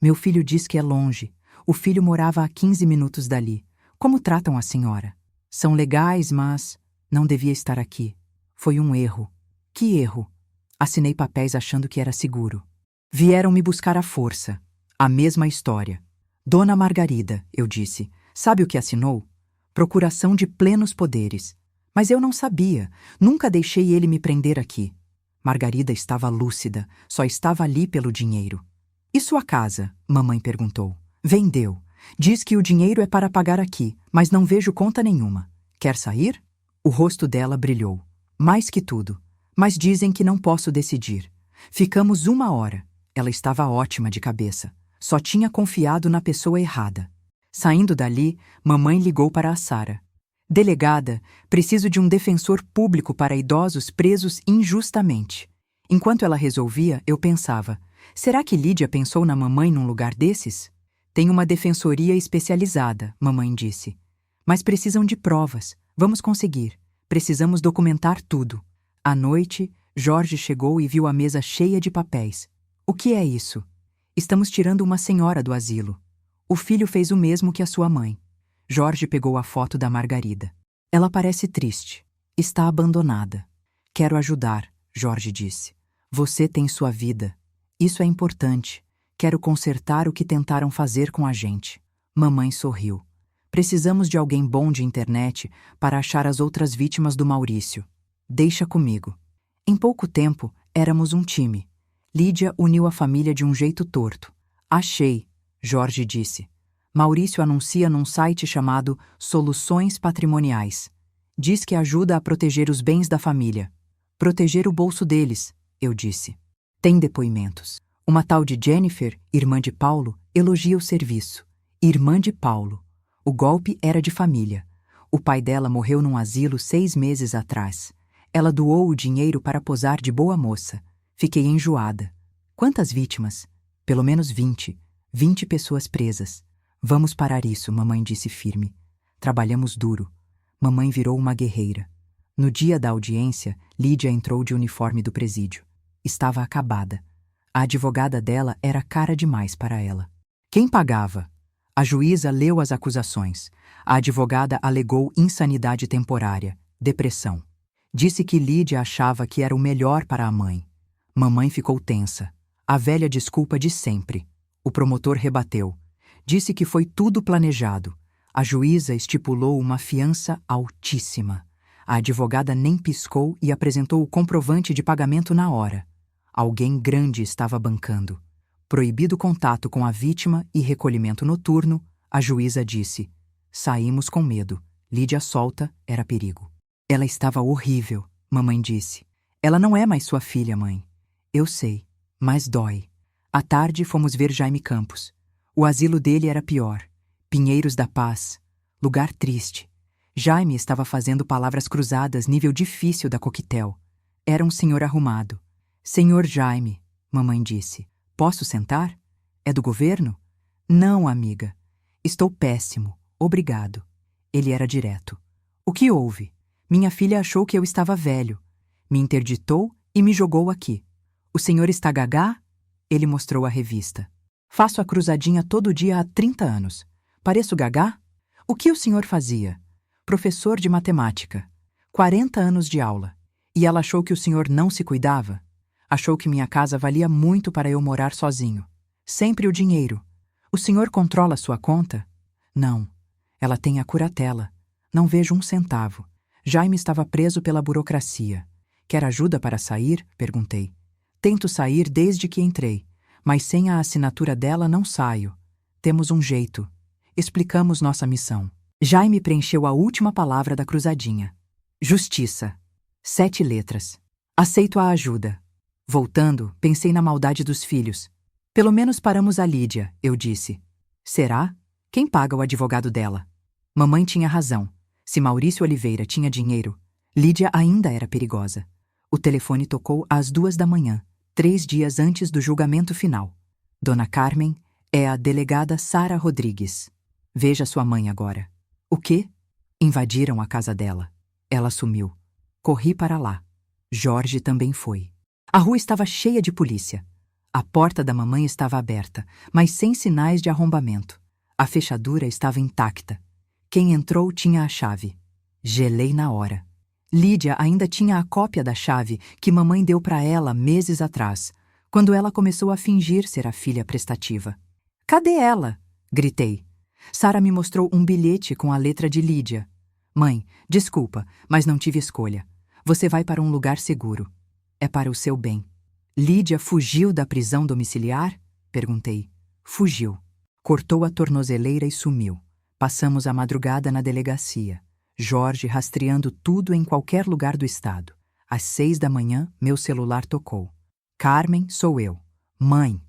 Speaker 1: Meu filho diz que é longe. O filho morava a 15 minutos dali. Como tratam a senhora? São legais, mas não devia estar aqui. Foi um erro. Que erro? Assinei papéis achando que era seguro. Vieram me buscar à força. A mesma história. Dona Margarida, eu disse, sabe o que assinou? Procuração de plenos poderes. Mas eu não sabia. Nunca deixei ele me prender aqui. Margarida estava lúcida. Só estava ali pelo dinheiro. E sua casa? Mamãe perguntou. Vendeu. Diz que o dinheiro é para pagar aqui, mas não vejo conta nenhuma. Quer sair? O rosto dela brilhou. Mais que tudo. Mas dizem que não posso decidir. Ficamos 1 hora. Ela estava ótima de cabeça. Só tinha confiado na pessoa errada. Saindo dali, mamãe ligou para a Sara. Delegada, preciso de um defensor público para idosos presos injustamente. Enquanto ela resolvia, eu pensava, será que Lídia pensou na mamãe num lugar desses? Tem uma defensoria especializada, mamãe disse. Mas precisam de provas. Vamos conseguir. Precisamos documentar tudo. À noite, Jorge chegou e viu a mesa cheia de papéis. O que é isso? Estamos tirando uma senhora do asilo. O filho fez o mesmo que a sua mãe. Jorge pegou a foto da Margarida. Ela parece triste. Está abandonada. Quero ajudar, Jorge disse. Você tem sua vida. Isso é importante. Quero consertar o que tentaram fazer com a gente. Mamãe sorriu. Precisamos de alguém bom de internet para achar as outras vítimas do Maurício. Deixa comigo. Em pouco tempo, éramos um time. Lídia uniu a família de um jeito torto. Achei, Jorge disse. Maurício anuncia num site chamado Soluções Patrimoniais. Diz que ajuda a proteger os bens da família. Proteger o bolso deles, eu disse. Tem depoimentos. Uma tal de Jennifer, irmã de Paulo, elogia o serviço. Irmã de Paulo. O golpe era de família. O pai dela morreu num asilo 6 meses atrás. Ela doou o dinheiro para posar de boa moça. Fiquei enjoada. Quantas vítimas? Pelo menos 20. 20 pessoas presas. Vamos parar isso, mamãe disse firme. Trabalhamos duro. Mamãe virou uma guerreira. No dia da audiência, Lídia entrou de uniforme do presídio. Estava acabada. A advogada dela era cara demais para ela. Quem pagava? A juíza leu as acusações. A advogada alegou insanidade temporária, depressão. Disse que Lídia achava que era o melhor para a mãe. Mamãe ficou tensa. A velha desculpa de sempre. O promotor rebateu. Disse que foi tudo planejado. A juíza estipulou uma fiança altíssima. A advogada nem piscou e apresentou o comprovante de pagamento na hora. Alguém grande estava bancando. Proibido contato com a vítima e recolhimento noturno, a juíza disse: saímos com medo. Lídia solta era perigo. Ela estava horrível, mamãe disse. Ela não é mais sua filha, mãe. Eu sei, mas dói. À tarde fomos ver Jaime Campos. O asilo dele era pior. Pinheiros da Paz. Lugar triste. Jaime estava fazendo palavras cruzadas nível difícil da coquetel. Era um senhor arrumado. Senhor Jaime, mamãe disse. Posso sentar? É do governo? Não, amiga. Estou péssimo. Obrigado. Ele era direto. O que houve? Minha filha achou que eu estava velho. Me interditou e me jogou aqui. O senhor está gagá? Ele mostrou a revista. Faço a cruzadinha todo dia há 30 anos. Pareço gagá? O que o senhor fazia? Professor de matemática. 40 anos de aula. E ela achou que o senhor não se cuidava? Achou que minha casa valia muito para eu morar sozinho. Sempre o dinheiro. O senhor controla sua conta? Não. Ela tem a curatela. Não vejo um centavo. Jaime estava preso pela burocracia. Quer ajuda para sair? Perguntei. Tento sair desde que entrei, mas sem a assinatura dela não saio. Temos um jeito. Explicamos nossa missão. Jaime preencheu a última palavra da cruzadinha. Justiça. 7 letras. Aceito a ajuda. Voltando, pensei na maldade dos filhos. Pelo menos paramos a Lídia, eu disse. Será? Quem paga o advogado dela? Mamãe tinha razão. Se Maurício Oliveira tinha dinheiro, Lídia ainda era perigosa. O telefone tocou às 2 da manhã, 3 dias antes do julgamento final. Dona Carmen é a delegada Sara Rodrigues. Veja sua mãe agora. O quê? Invadiram a casa dela. Ela sumiu. Corri para lá. Jorge também foi. A rua estava cheia de polícia. A porta da mamãe estava aberta, mas sem sinais de arrombamento. A fechadura estava intacta. Quem entrou tinha a chave. Gelei na hora. Lídia ainda tinha a cópia da chave que mamãe deu para ela meses atrás, quando ela começou a fingir ser a filha prestativa. Cadê ela? Gritei. Sara me mostrou um bilhete com a letra de Lídia. Mãe, desculpa, mas não tive escolha. Você vai para um lugar seguro. É para o seu bem. Lídia fugiu da prisão domiciliar? Perguntei. Fugiu. Cortou a tornozeleira e sumiu. Passamos a madrugada na delegacia. Jorge rastreando tudo em qualquer lugar do estado. Às 6 da manhã, meu celular tocou. Carmen, sou eu. Mãe,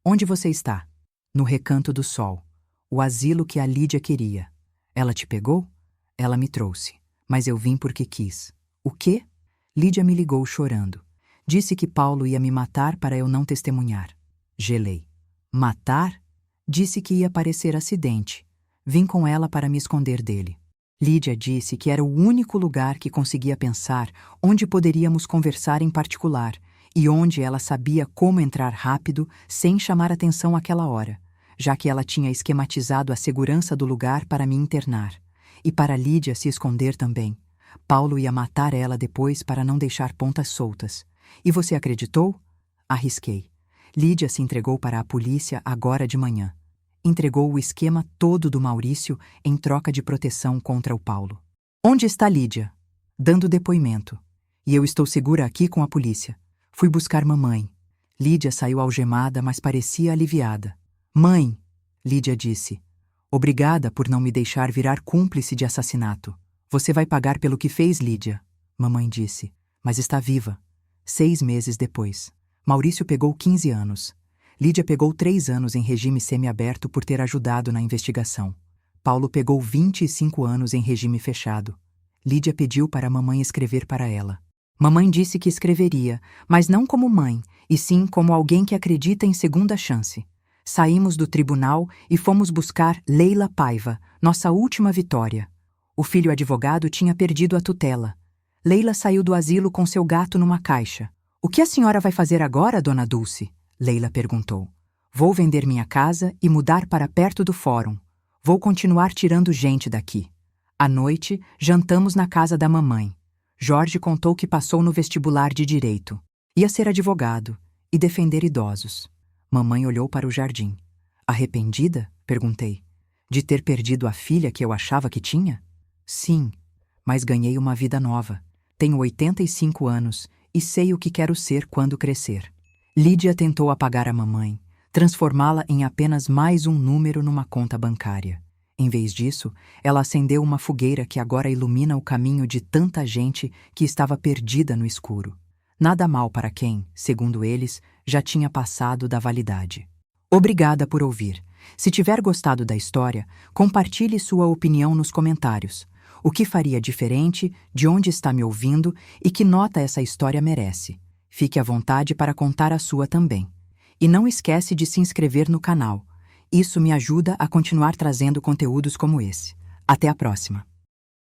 Speaker 1: onde você está? No Recanto do Sol. O asilo que a Lídia queria. Ela te pegou? Ela me trouxe. Mas eu vim porque quis. O quê? Lídia me ligou chorando. Disse que Paulo ia me matar para eu não testemunhar. Gelei. Matar? Disse que ia parecer acidente. Vim com ela para me esconder dele. Lídia disse que era o único lugar que conseguia pensar onde poderíamos conversar em particular e onde ela sabia como entrar rápido sem chamar atenção àquela hora, já que ela tinha esquematizado a segurança do lugar para me internar. E para Lídia se esconder também. Paulo ia matar ela depois para não deixar pontas soltas. E você acreditou? Arrisquei. Lídia se entregou para a polícia agora de manhã. Entregou o esquema todo do Maurício em troca de proteção contra o Paulo. Onde está Lídia? Dando depoimento. E eu estou segura aqui com a polícia. Fui buscar mamãe. Lídia saiu algemada, mas parecia aliviada. Mãe, Lídia disse. Obrigada por não me deixar virar cúmplice de assassinato. Você vai pagar pelo que fez, Lídia, mamãe disse, mas está viva. 6 meses depois. Maurício pegou 15 anos. Lídia pegou 3 anos em regime semiaberto por ter ajudado na investigação. Paulo pegou 25 anos em regime fechado. Lídia pediu para a mamãe escrever para ela. Mamãe disse que escreveria, mas não como mãe, e sim como alguém que acredita em segunda chance. Saímos do tribunal e fomos buscar Leila Paiva, nossa última vitória. O filho advogado tinha perdido a tutela. Leila saiu do asilo com seu gato numa caixa. O que a senhora vai fazer agora, dona Dulce? Leila perguntou. Vou vender minha casa e mudar para perto do fórum. Vou continuar tirando gente daqui. À noite, jantamos na casa da mamãe. Jorge contou que passou no vestibular de Direito. Ia ser advogado e defender idosos. Mamãe olhou para o jardim. Arrependida? Perguntei. De ter perdido a filha que eu achava que tinha? Sim, mas ganhei uma vida nova. Tenho 85 anos e sei o que quero ser quando crescer. Lídia tentou apagar a mamãe, transformá-la em apenas mais um número numa conta bancária. Em vez disso, ela acendeu uma fogueira que agora ilumina o caminho de tanta gente que estava perdida no escuro. Nada mal para quem, segundo eles, já tinha passado da validade. Obrigada por ouvir. Se tiver gostado da história, compartilhe sua opinião nos comentários. O que faria diferente, de onde está me ouvindo e que nota essa história merece. Fique à vontade para contar a sua também. E não esquece de se inscrever no canal. Isso me ajuda a continuar trazendo conteúdos como esse. Até a próxima!